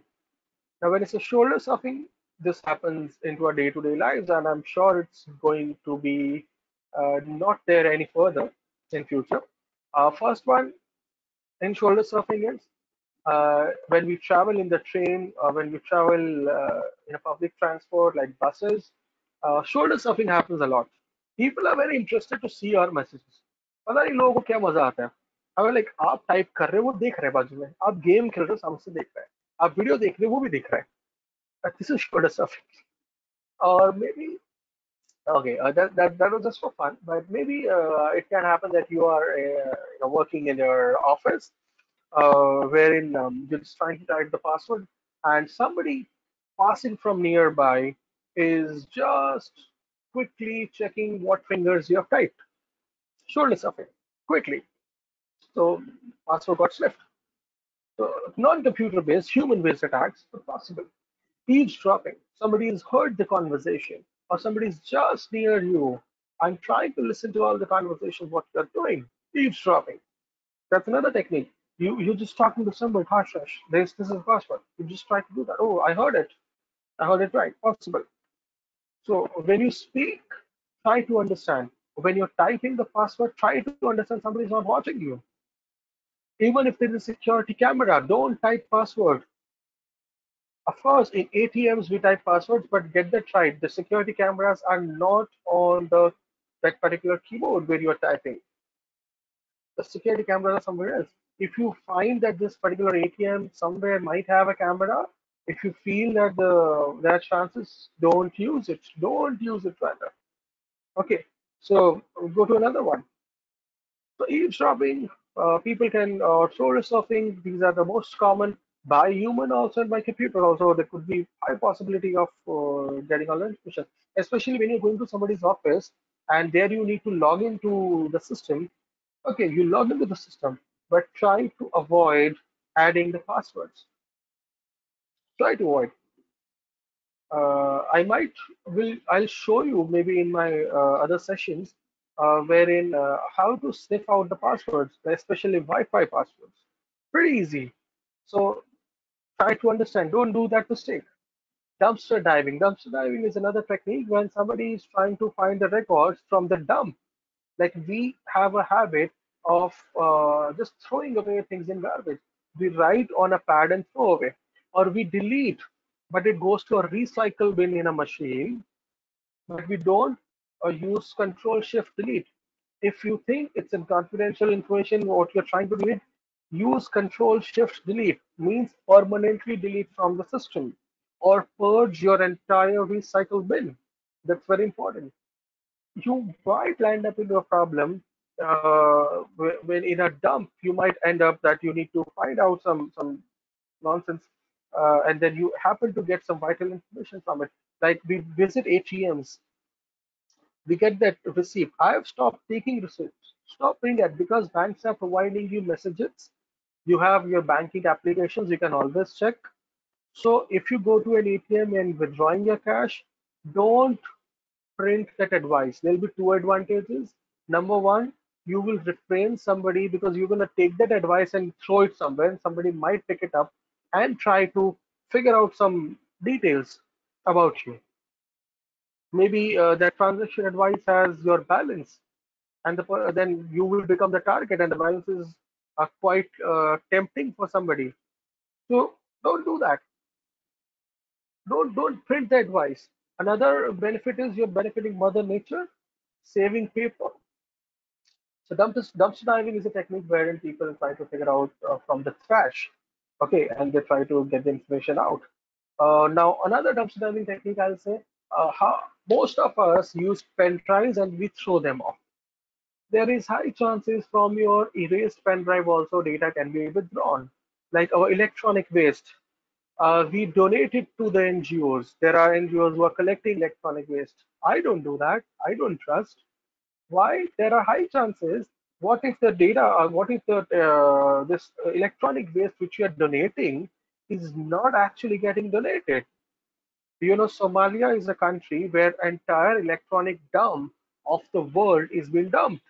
Now, when it's a shoulder surfing, this happens into our day-to-day lives, and I'm sure it's going to be not there any further in future. First one in shoulder surfing is when we travel in the train, when we travel in a public transport like buses, shoulder surfing happens a lot. People are very interested to see our messages. पता नहीं लोगों को क्या मजा आता है. हमें like आप टाइप कर रहे हो वो देख रहे हैं बाजू में, आप गेम खेल रहे हो सामने से देख रहे हैं, आप वीडियो देख रहे हो वो भी देख रहा है. This is shoulder surfing. Or maybe okay, that was just for fun, but maybe it can happen that you are working in your office wherein you're just trying to type the password, and somebody passing from nearby is just quickly checking what fingers you have typed. Shoulder surfing, quickly. So password got sniffed. So non-computer based, human-based attacks are possible. Eavesdropping. Somebody has heard the conversation, or somebody's just near you. I'm trying to listen to all the conversations, what you're doing. Eavesdropping. That's another technique. You're just talking to somebody, hush hush. This is a password. You just try to do that. Oh, I heard it. I heard it right. Possible. So when you speak, try to understand. When you're typing the password, try to understand somebody's not watching you. Even if there is a security camera, don't type password. Of course, in ATMs we type passwords, but get that right. The security cameras are not on the that particular keyboard where you are typing. The security cameras are somewhere else. If you find that this particular ATM somewhere might have a camera, if you feel that there are chances, don't use it. Don't use it rather. Okay, so we'll go to another one. So eavesdropping, people can shoulder surfing. These are the most common by human also and by computer also. There could be high possibility of getting all the information, especially when you're going to somebody's office and there you need to log into the system. Okay, you log into the system, but try to avoid adding the passwords. Try to avoid. I might will I'll show you maybe in my other sessions wherein how to sniff out the passwords, especially Wi-Fi passwords. Pretty easy. So try to understand. Don't do that mistake. Dumpster diving. Dumpster diving is another technique when somebody is trying to find the records from the dump. Like we have a habit of just throwing away things in garbage. We write on a pad and throw away, or we delete, but it goes to a recycle bin in a machine. But we don't use Control Shift Delete. If you think it's in confidential information, what you're trying to delete, use Control Shift Delete. Means permanently delete from the system, or purge your entire recycle bin. That's very important. You might land up into a problem when in a dump, you might end up that you need to find out some nonsense, and then you happen to get some vital information from it. Like we visit ATMs, we get that receipt. I have stopped taking receipts. Stop doing that because banks are providing you messages. You have your banking applications. You can always check. So if you go to an ATM and withdrawing your cash, don't print that advice. There'll be two advantages. Number one, you will refrain somebody because you're going to take that advice and throw it somewhere, and somebody might pick it up and try to figure out some details about you. Maybe that transaction advice has your balance, and then you will become the target, and the balances are quite tempting for somebody. So don't do that. Don't print the advice. Another benefit is you're benefiting Mother Nature, saving paper. So dumpster diving is a technique wherein people try to figure out from the trash, okay, and they try to get the information out. Now, another dumpster diving technique, I'll say, how most of us use pen drives and we throw them off. There is high chances from your erased pen drive also data can be withdrawn, like our electronic waste. We donate it to the NGOs. There are NGOs who are collecting electronic waste. I don't do that. I don't trust. Why? There are high chances. What if the data, or what if the this electronic waste which you are donating is not actually getting donated? You know, Somalia is a country where entire electronic dump of the world is being dumped.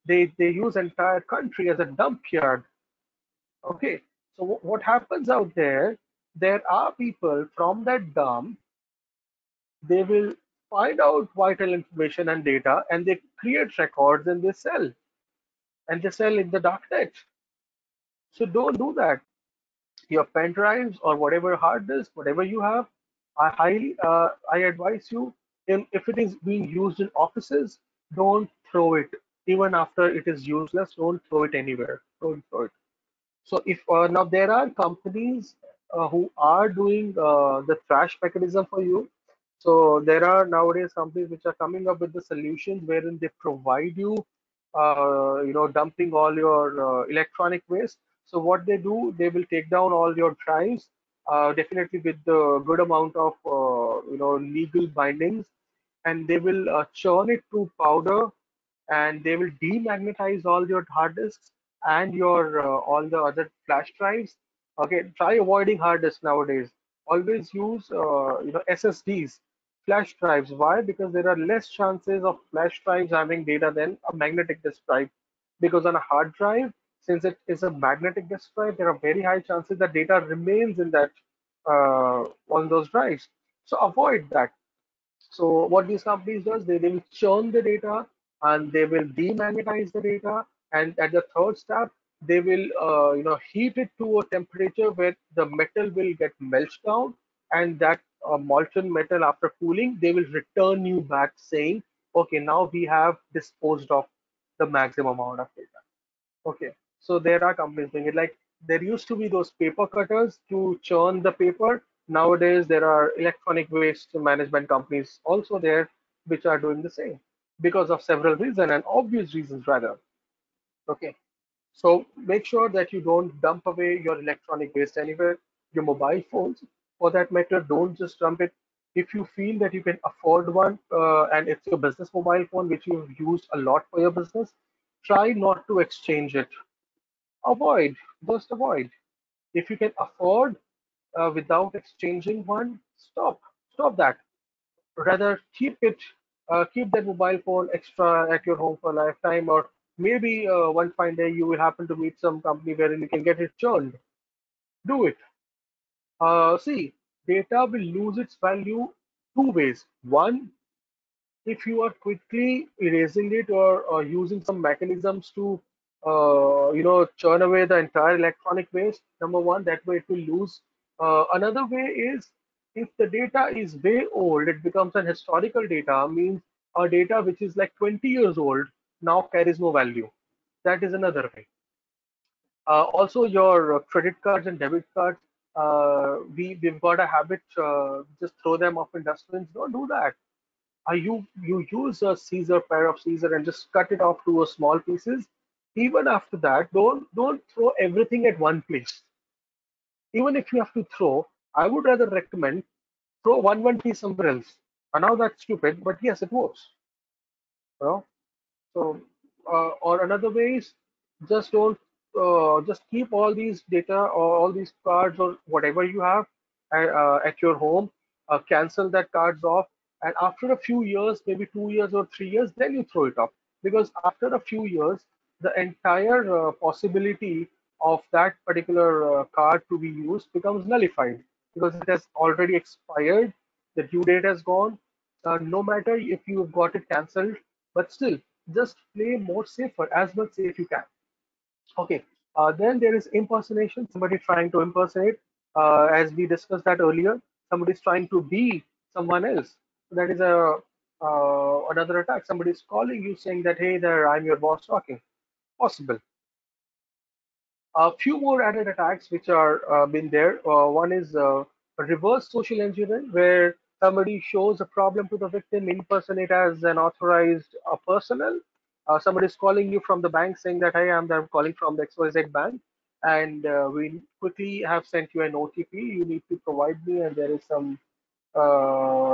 They use entire country as a dump yard. Okay, so what happens out there? There are people from that dump. They will find out vital information and data, and they create records and they sell in the darknet. So don't do that. Your pen drives or whatever hard disk, whatever you have, I advise you, if it is being used in offices, don't throw it. Even after it is useless, don't throw it anywhere. Don't throw it. So if now there are companies who are doing the trash mechanism for you. So there are nowadays companies which are coming up with the solutions wherein they provide you, dumping all your electronic waste. So what they do, they will take down all your drives, definitely with the good amount of legal bindings, and they will churn it to powder, and they will demagnetize all your hard disks and your all the other flash drives. Okay, try avoiding hard disks nowadays. Always use SSDs, flash drives. Why? Because there are less chances of flash drives having data than a magnetic disk drive. Because on a hard drive, since it is a magnetic disk drive, there are very high chances that data remains in that on those drives. So avoid that. So what these companies does, they will churn the data and they will demagnetize the data. And at the third step, they will heat it to a temperature where the metal will get melted down, and that molten metal after cooling, they will return you back saying, okay, now we have disposed of the maximum amount of data. Okay, so there are companies doing it. Like there used to be those paper cutters to churn the paper. Nowadays, there are electronic waste management companies also there which are doing the same because of several reasons and obvious reasons rather. Okay, so make sure that you don't dump away your electronic waste anywhere. Your mobile phones, for that matter, don't just dump it. If you feel that you can afford one and it's your business mobile phone which you've used a lot for your business, try not to exchange it. Avoid, just avoid. If you can afford without exchanging one, stop that. Rather keep it, keep that mobile phone extra at your home for a lifetime, or maybe one fine day you will happen to meet some company wherein you can get it churned. Do it. See, data will lose its value two ways. One, if you are quickly erasing it or using some mechanisms to churn away the entire electronic waste, number one, that way it will lose. Another way is if the data is way old, it becomes an historical data, means a data which is like 20 years old now carries no value. That is another way. Also, your credit cards and debit cards, we've got a habit, just throw them off in dustbins. Don't do that. You use a Caesar pair of Caesar and just cut it off to a small pieces. Even after that, don't throw everything at one place. Even if you have to throw, I would rather recommend throw one piece somewhere else. I know that's stupid, but yes, it works. You know? So, or another way is just don't just keep all these data or all these cards or whatever you have at your home. Cancel that cards off, and after a few years, maybe 2 years or 3 years, then you throw it off. Because after a few years, the entire possibility of that particular card to be used becomes nullified because it has already expired. The due date has gone. No matter if you've got it cancelled, but still just play more safer, as much safe you can. Okay. Then there is impersonation, somebody trying to impersonate. As we discussed that earlier, somebody is trying to be someone else. So that is a another attack. Somebody is calling you saying that, hey there, I'm your boss talking. Possible. A few more added attacks which are been there. One is reverse social engineering, where somebody shows a problem to the victim, impersonate as an authorized personnel. Somebody is calling you from the bank saying that, hey, I'm calling from the XYZ bank, and we quickly have sent you an OTP. You need to provide me, and there is some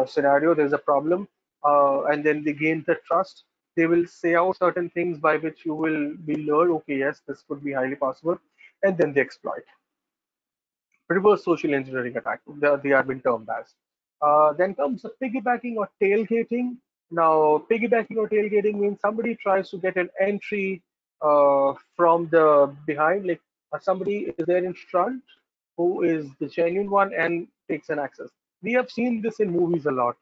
scenario, there's a problem, and then they gain the trust. They will say out certain things by which you will be lured. Okay, yes, this could be highly possible, and then they exploit. Reverse social engineering attack. They are been termed as. Then comes the piggybacking or tailgating. Now, piggybacking or tailgating means somebody tries to get an entry from the behind, like somebody is there in front who is the genuine one and takes an access. We have seen this in movies a lot,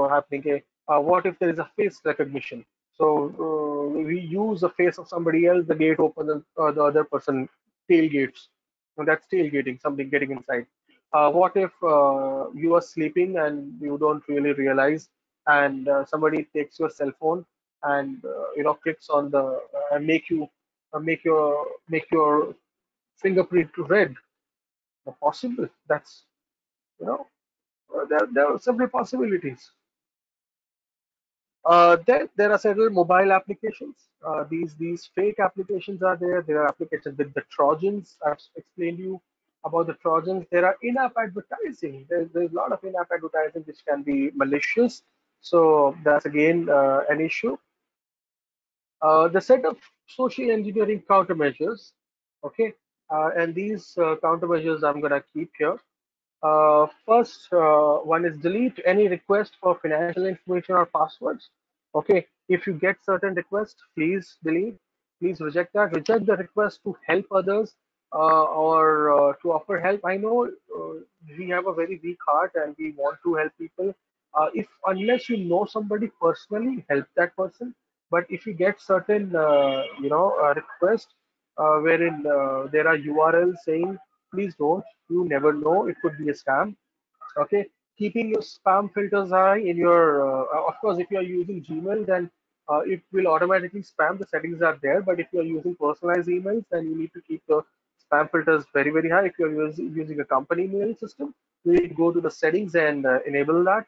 happening. What if there is a face recognition? So we use the face of somebody else, the gate opens, and the other person tailgates. And that's tailgating, something getting inside. What if you are sleeping and you don't really realize, and somebody takes your cell phone and clicks on the and make your fingerprint red? Possible. That's you know there are several possibilities. Then there are several mobile applications. These fake applications are there. There are applications with the Trojans. I've explained you about the Trojans. There are in-app advertising. There's a lot of in-app advertising which can be malicious. So that's again an issue. The set of social engineering countermeasures. Okay, and these countermeasures I'm gonna keep here. First one is delete any request for financial information or passwords. Okay, if you get certain requests, please delete. Please reject that. Reject the request to help others or to offer help. I know we have a very weak heart and we want to help people. If unless you know somebody personally, help that person. But if you get certain, request wherein there are URLs saying, please don't. You never know. It could be a scam. Okay, keeping your spam filters high in your, of course, if you are using Gmail, then it will automatically spam. The settings are there, but if you are using personalized emails, then you need to keep the spam filters very, very high. If you are using a company mail system, you need to go to the settings and enable that.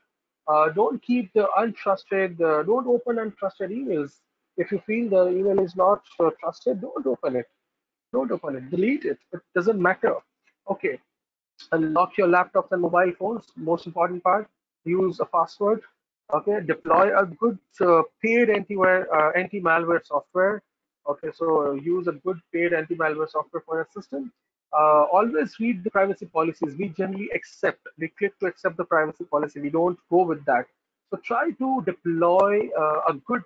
Don't keep the untrusted, don't open untrusted emails. If you feel the email is not trusted, don't open it. Don't open it. Delete it. It doesn't matter. Okay, unlock your laptops and mobile phones. Most important part, use a password. Okay, deploy a good paid anti-malware software. Okay, so use a good paid anti-malware software for your system. Always read the privacy policies. We generally accept, we click to accept the privacy policy. We don't go with that. So try to deploy a good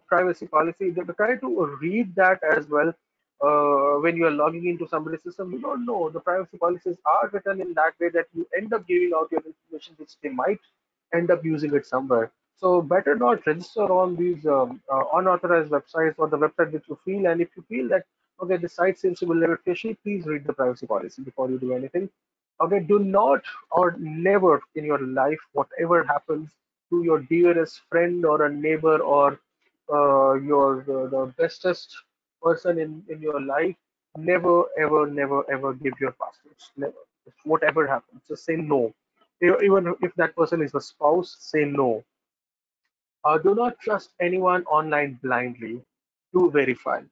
privacy policy. Try to read that as well when you are logging into somebody's system. You don't know the privacy policies are written in that way that you end up giving out your information, which they might end up using it somewhere. So better not register on these unauthorized websites or the website which you feel. And if you feel that okay, the site seems to be a little fishy, please read the privacy policy before you do anything. Okay, do not or never in your life, whatever happens to your dearest friend or a neighbor or your the bestest person in your life, never ever never ever give your passwords. Never. If whatever happens, just say no. Even if that person is a spouse, say no. Do not trust anyone online blindly. Do verify.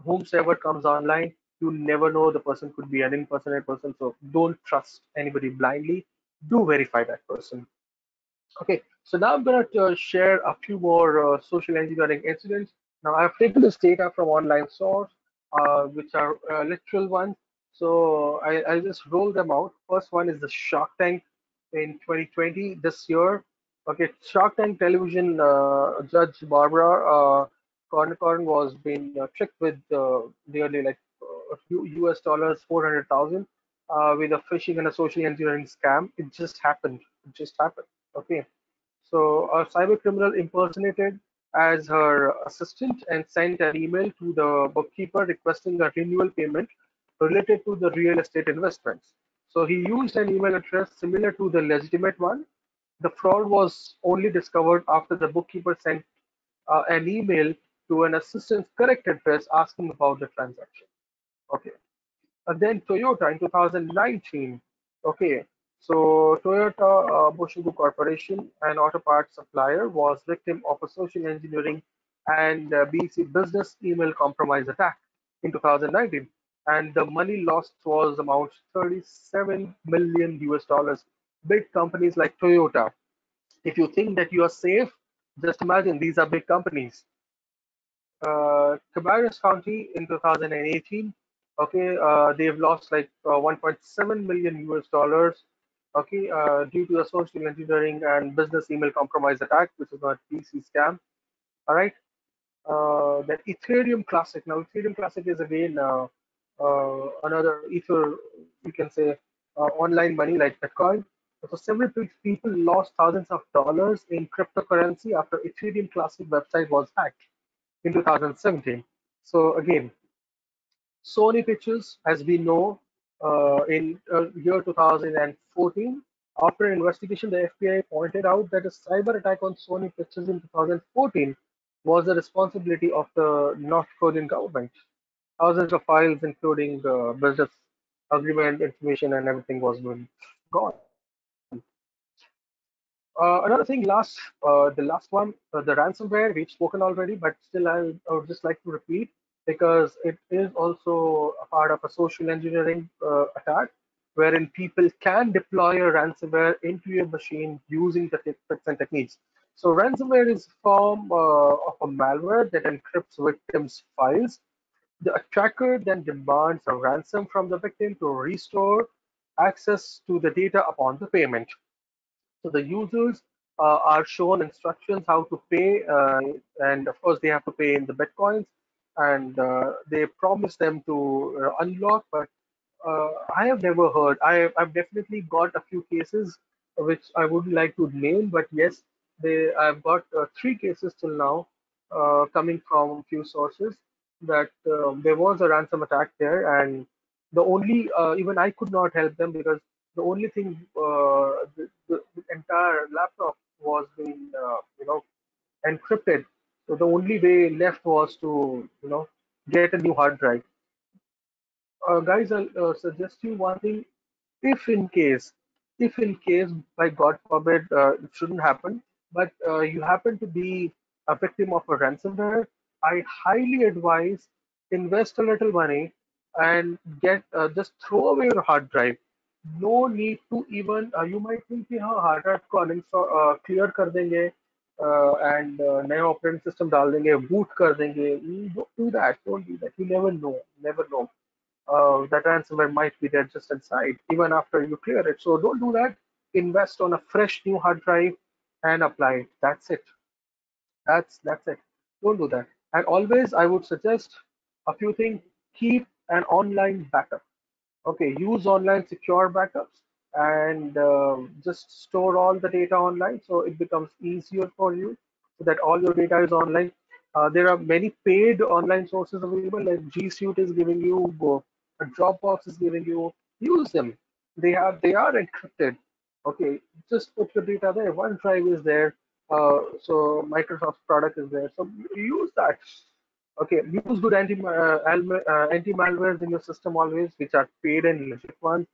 Whomsoever comes online, you never know, the person could be an impersonate person. So don't trust anybody blindly. Do verify that person. Okay, so now I'm going to share a few more social engineering incidents. Now, I've taken this data from online source, which are literal ones. So I'll just roll them out. First one is the Shark Tank in 2020, this year. Okay, Shark Tank television judge Barbara Cornicorn was being tricked with nearly like US dollars 400,000 with a phishing and a social engineering scam. It just happened. It just happened. Okay. So a cyber criminal impersonated as her assistant and sent an email to the bookkeeper requesting a renewal payment related to the real estate investments. So he used an email address similar to the legitimate one. The fraud was only discovered after the bookkeeper sent an email to an assistant's correct address asking about the transaction. Okay. And then Toyota in 2019. Okay, so Toyota Boshibu Corporation, an auto parts supplier, was victim of a social engineering and BC business email compromise attack in 2019, and the money lost was about 37 million US dollars. Big companies like Toyota. If you think that you are safe, just imagine these are big companies. Cabarrus County in 2018. Okay, they've lost like 1.7 million US dollars. Okay, due to a social engineering and business email compromise attack, which is a PC scam. All right. That Ethereum Classic. Now, Ethereum Classic is again another Ether, you can say, online money like Bitcoin. So several people lost thousands of dollars in cryptocurrency after Ethereum Classic website was hacked in 2017. So again, Sony Pictures, as we know, in year 2014, after an investigation, the FBI pointed out that a cyber attack on Sony Pictures in 2014 was the responsibility of the North Korean government. Thousands of files, including business agreement information and everything, was gone. Another thing, the last one, the ransomware, we've spoken already, but still I would just like to repeat because it is also a part of a social engineering attack wherein people can deploy a ransomware into your machine using the tricks and techniques. So ransomware is a form of a malware that encrypts victims' files. The attacker then demands a ransom from the victim to restore access to the data upon the payment. So the users are shown instructions how to pay, and of course they have to pay in the bitcoins, and they promise them to unlock. But I have never heard. I've definitely got a few cases which I wouldn't like to name, but yes, I've got three cases till now coming from few sources that there was a ransom attack there, and the only even I could not help them because the only thing the entire laptop was being encrypted. So the only way left was to get a new hard drive. Guys, I'll suggest you one thing. If in case, if in case, by God forbid, it shouldn't happen, but you happen to be a victim of a ransomware, I highly advise invest a little money and get just throw away your hard drive. No need to even you might think कि हाँ hard drive को uninstall clear कर देंगे and नया operating system डाल देंगे boot कर देंगे. Don't do that. Don't do that. You never know. Never know that ransomware might be there just inside, even after you clear it. So don't do that. Invest on a fresh new hard drive and apply it. That's it. That's it. Don't do that. And always, I would suggest a few things. Keep an online backup. Okay, use online secure backups and just store all the data online so it becomes easier for you so that all your data is online. There are many paid online sources available like G Suite is giving you, Dropbox is giving you. Use them. They are encrypted. Okay, just put your data there. OneDrive is there. So Microsoft product is there. So use that. Okay, use good anti malwares in your system always, which are paid and legit ones.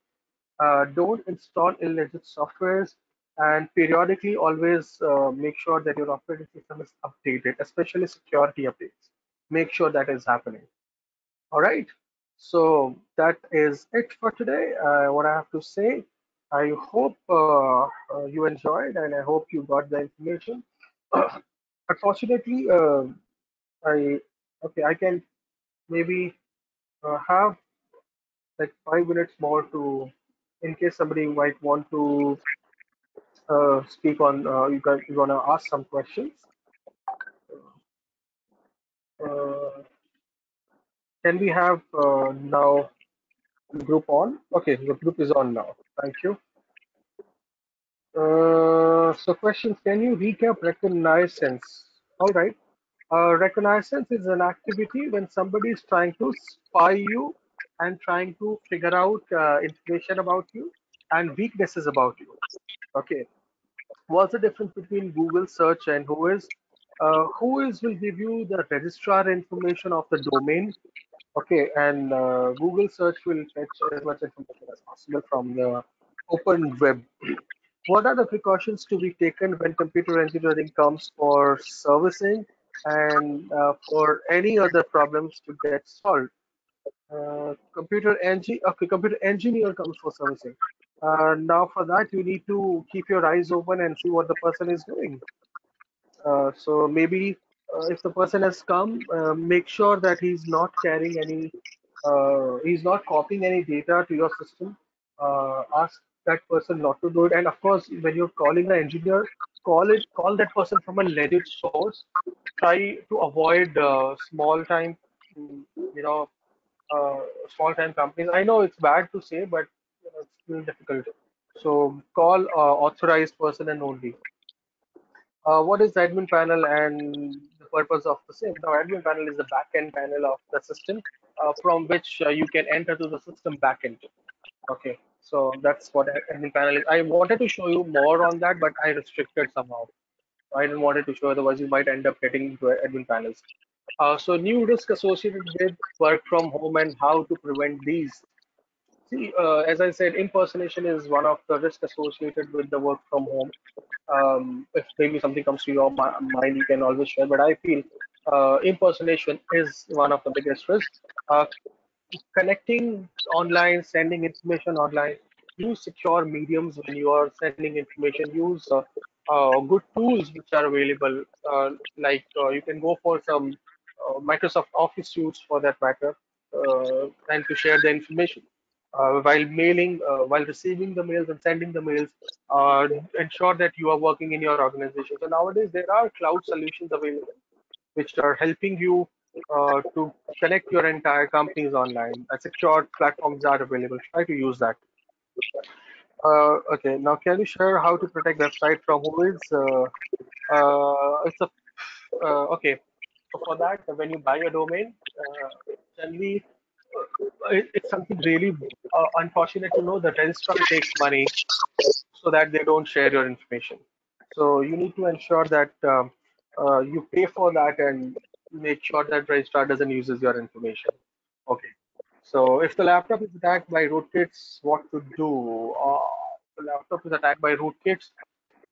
Don't install illegit softwares, and periodically always make sure that your operating system is updated, especially security updates. Make sure that is happening. All right. So that is it for today. What I have to say. I hope you enjoyed, and I hope you got the information. Unfortunately, I okay. I can maybe have like 5 minutes more to, in case somebody might want to speak on. You gonna ask some questions. Uh, can we have now group on? Okay, the group is on now. Thank you. So questions, can you recap reconnaissance? All right. Reconnaissance is an activity when somebody is trying to spy you and trying to figure out information about you and weaknesses about you. Okay. What's the difference between Google search and Whois? Whois will give you the registrar information of the domain. Okay, and Google search will fetch as much information as possible from the open web. What are the precautions to be taken when computer engineering comes for servicing and for any other problems to get solved? Computer engineer comes for servicing. Now for that you need to keep your eyes open and see what the person is doing. So maybe if the person has come, make sure that he's not copying any data to your system. Ask that person not to do it. And of course, when you're calling an engineer, call that person from a legit source. Try to avoid mm, you know, small time companies. I know it's bad to say, but it's still difficult. So call authorized person and only. What is the admin panel and the purpose of the same? Now, admin panel is the backend panel of the system from which you can enter to the system backend. Okay, so that's what admin panel is. I wanted to show you more on that, but I restricted somehow. I didn't want it to show, otherwise you might end up getting into admin panels. So new risk associated with work from home and how to prevent these. See, as I said, impersonation is one of the risks associated with the work from home. If maybe something comes to your mind, you can always share. But I feel impersonation is one of the biggest risks. Uh, Connecting online, sending information online, use secure mediums when you are sending information. Use good tools which are available. You can go for some Microsoft Office suites for that matter, and to share the information. While receiving the mails and sending the mails, ensure that you are working in your organization. So nowadays there are cloud solutions available which are helping you to connect your entire companies online. Secure platforms are available. Try to use that. Okay, now can you share how to protect website from who is? It's a Okay. So for that, when you buy a domain, generally it's something really unfortunate to know that registrar takes money so that they don't share your information. So you need to ensure that you pay for that and make sure that registrar doesn't uses your information. Okay. So if the laptop is attacked by rootkits, what to do? If the laptop is attacked by rootkits,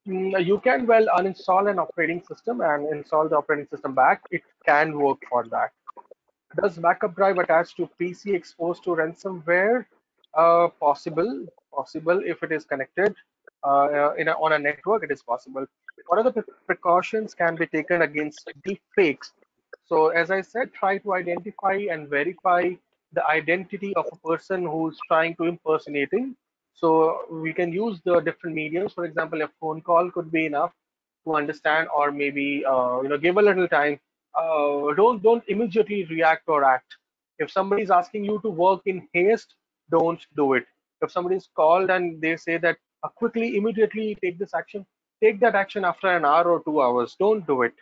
you can well uninstall an operating system and install the operating system back. It can work for that. Does backup drive attached to PC exposed to ransomware? Possible if it is connected on a network. It is possible. What are the precautions can be taken against deep fakes? So, as I said, try to identify and verify the identity of a person who's trying to impersonating. So we can use the different mediums. For example, a phone call could be enough to understand, or maybe give a little time. Don't immediately react or act. If somebody is asking you to work in haste, don't do it. If somebody is called and they say that quickly, immediately take this action, take that action after an hour or 2 hours. Don't do it.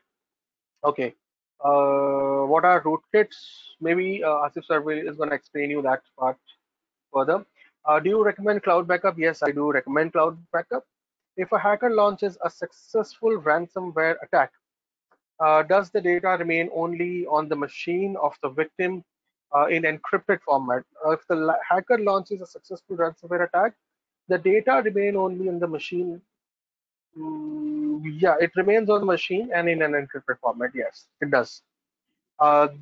Okay. What are rootkits? Maybe Asif sir is going to explain you that part further. Do you recommend cloud backup? Yes, I do recommend cloud backup. If a hacker launches a successful ransomware attack, does the data remain only on the machine of the victim in encrypted format? If the hacker launches a successful ransomware attack, The data remain only in the machine. Yeah, it remains on the machine and in an encrypted format. Yes, it does.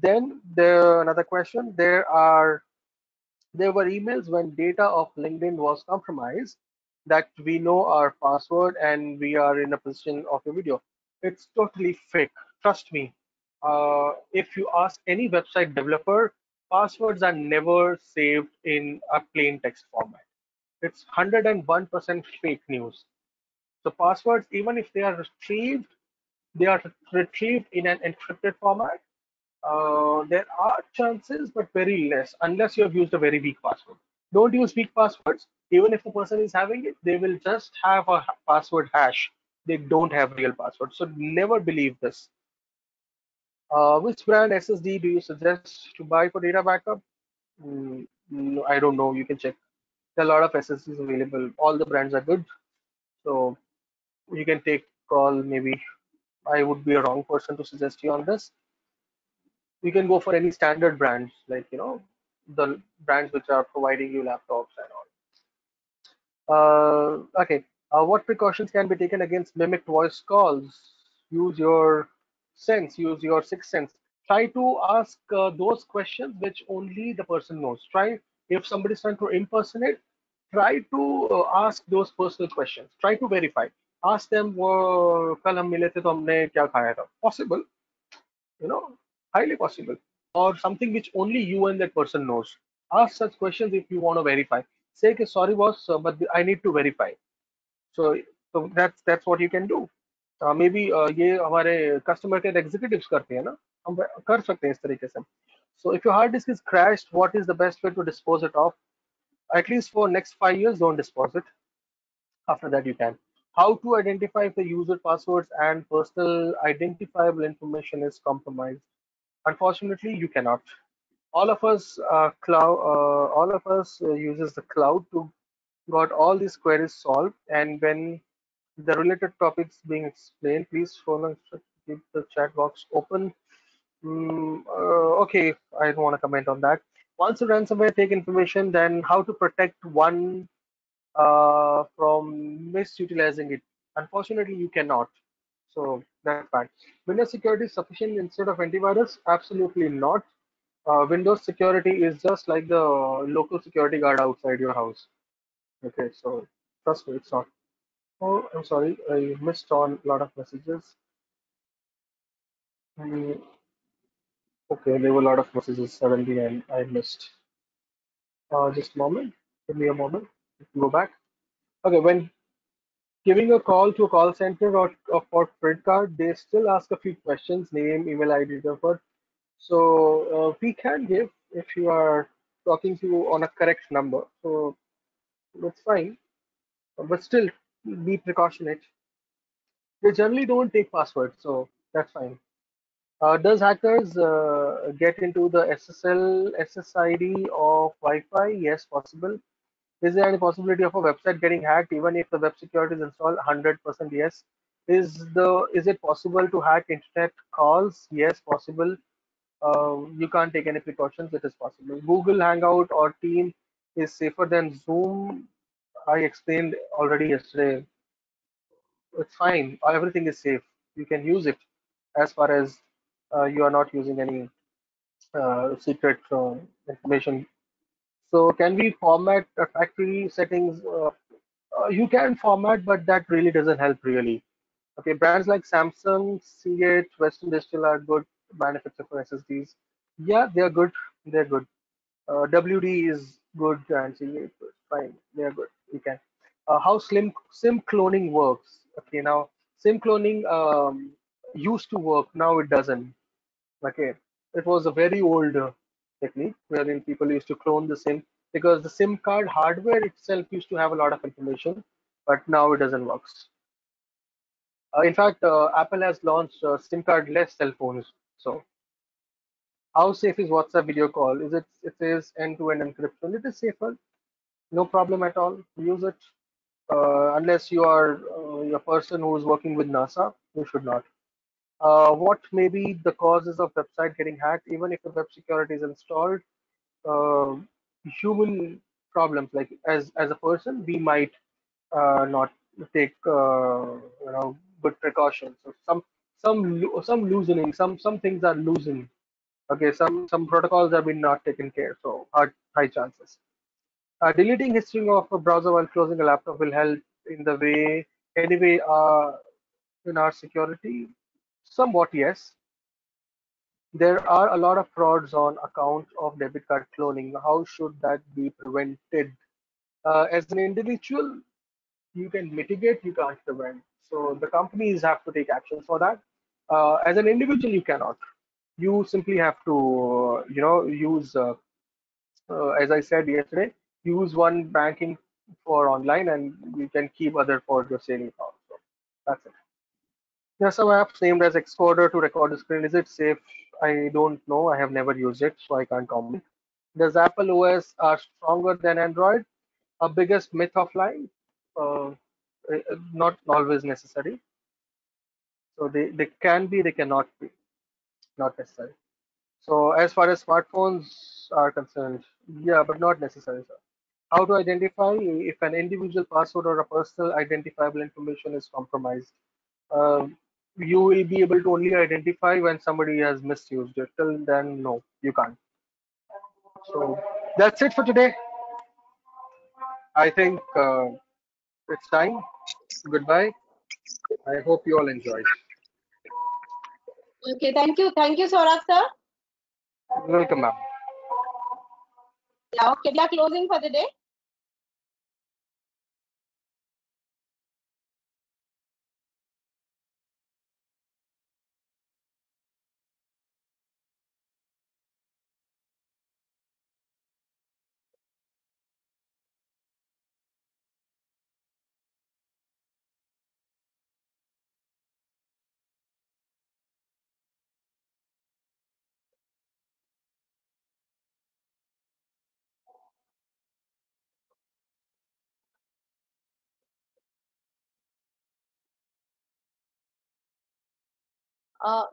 Then there another question. There were emails when data of LinkedIn was compromised that we know our password and we are in a position of a video. It's totally fake. Trust me. If you ask any website developer, passwords are never saved in a plain text format. It's 101% fake news. So passwords, even if they are retrieved in an encrypted format. There are chances, but very less, unless you have used a very weak password. Don't use weak passwords. Even if the person is having it, they will just have a password hash. They don't have real password. So never believe this. Which brand SSD do you suggest to buy for data backup? No, I don't know. You can check. There are a lot of SSDs available. All the brands are good. So you can take call. Maybe I would be a wrong person to suggest you on this. You can go for any standard brands, like the brands which are providing you laptops and all. Okay. What precautions can be taken against mimicked voice calls? Use your sense, use your sixth sense. Try to ask those questions which only the person knows. Try, if somebody is trying to impersonate, try to ask those personal questions. Try to verify. Ask them, वो कल हम मिले थे तो हमने क्या खाया था? Possible, you know, highly possible, or something which only you and that person knows. Ask such questions if you want to verify. Say, okay, sorry, boss, but I need to verify. So, so that's what you can do. Maybe ये हमारे customer care executives करते हैं ना, हम कर सकते हैं इस तरीके से. So if your hard disk is crashed, what is the best way to dispose it of? At least for next 5 years, don't dispose it. After that, you can. How to identify if the user passwords and personal identifiable information is compromised? Unfortunately, you cannot. All of us uses the cloud to got all these queries solved. And when the related topics being explained, please follow keep the chat box open. Okay, I don't want to comment on that. Once the ransomware take information, then how to protect one from misutilizing it? Unfortunately, you cannot. So that's bad. Windows security is sufficient instead of antivirus? Absolutely not. Windows security is just like the local security guard outside your house. Okay, so trust me, it's not. Oh, I'm sorry, I missed on a lot of messages. Mm, okay, there were a lot of messages suddenly and I missed. Just a moment. Give me a moment. Go back. Okay, when giving a call to a call center or for credit card, they still ask a few questions: name, email ID, date of birth. So we can give if you are talking to on a correct number. So that's fine. But still be precautionate. They generally don't take passwords, so that's fine. Does hackers get into the SSL SSID of Wi-Fi? Yes, possible. Is there any possibility of a website getting hacked even if the web security is installed? 100% yes. Is it possible to hack internet calls? Yes, possible. You can't take any precautions. It is possible. Google Hangout or Team is safer than Zoom. I explained already yesterday. It's fine. Everything is safe. You can use it as far as you are not using any secret information. So can we format factory settings? You can format, but that really doesn't help really. Okay, brands like Samsung, Seagate, Western Digital are good manufacturer for SSDs. Yeah, they're good. They're good. WD is good and Seagate is fine. They're good. You can. How SIM cloning works? Okay, now SIM cloning used to work. Now it doesn't. Okay, it was a very old technique wherein people used to clone the SIM because the SIM card hardware itself used to have a lot of information, but now it doesn't work. In fact, Apple has launched SIM card-less cell phones. So, how safe is WhatsApp video call? Is it? It is end-to-end encryption. It is safer, no problem at all. Use it unless you are a person who is working with NASA. You should not. What may be the causes of website getting hacked? Even if the web security is installed, uh, human problems. Like as a person, we might not take good precautions. So some loosening, some things are loosened. Okay, some protocols have been not taken care, so high chances. Deleting history of a browser while closing a laptop will help in the way anyway in our security. Somewhat yes. There are a lot of frauds on accounts of debit card cloning. How should that be prevented? As an individual, you can mitigate, you can't prevent. So the companies have to take actions for that. As an individual, you cannot. You simply have to, use, as I said yesterday, use one banking for online, and you can keep other for your saving account. So that's it. There are some apps named as Excorder to record the screen. Is it safe? I don't know. I have never used it, so I can't comment. Does Apple OS are stronger than Android? A biggest myth of line? Uh, Not always necessary. So they can be, they cannot be, not necessary. So as far as smartphones are concerned, yeah, but not necessary, sir. How to identify if an individual password or a personal identifiable information is compromised? Um, you will be able to only identify when somebody has misused it. Till then, no, you can't. So that's it for today. I think it's time. Goodbye. I hope you all enjoyed. Okay, thank you, Saurabh sir. Welcome, ma'am. Now, કેટલા closing for the day?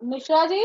Mishra ji?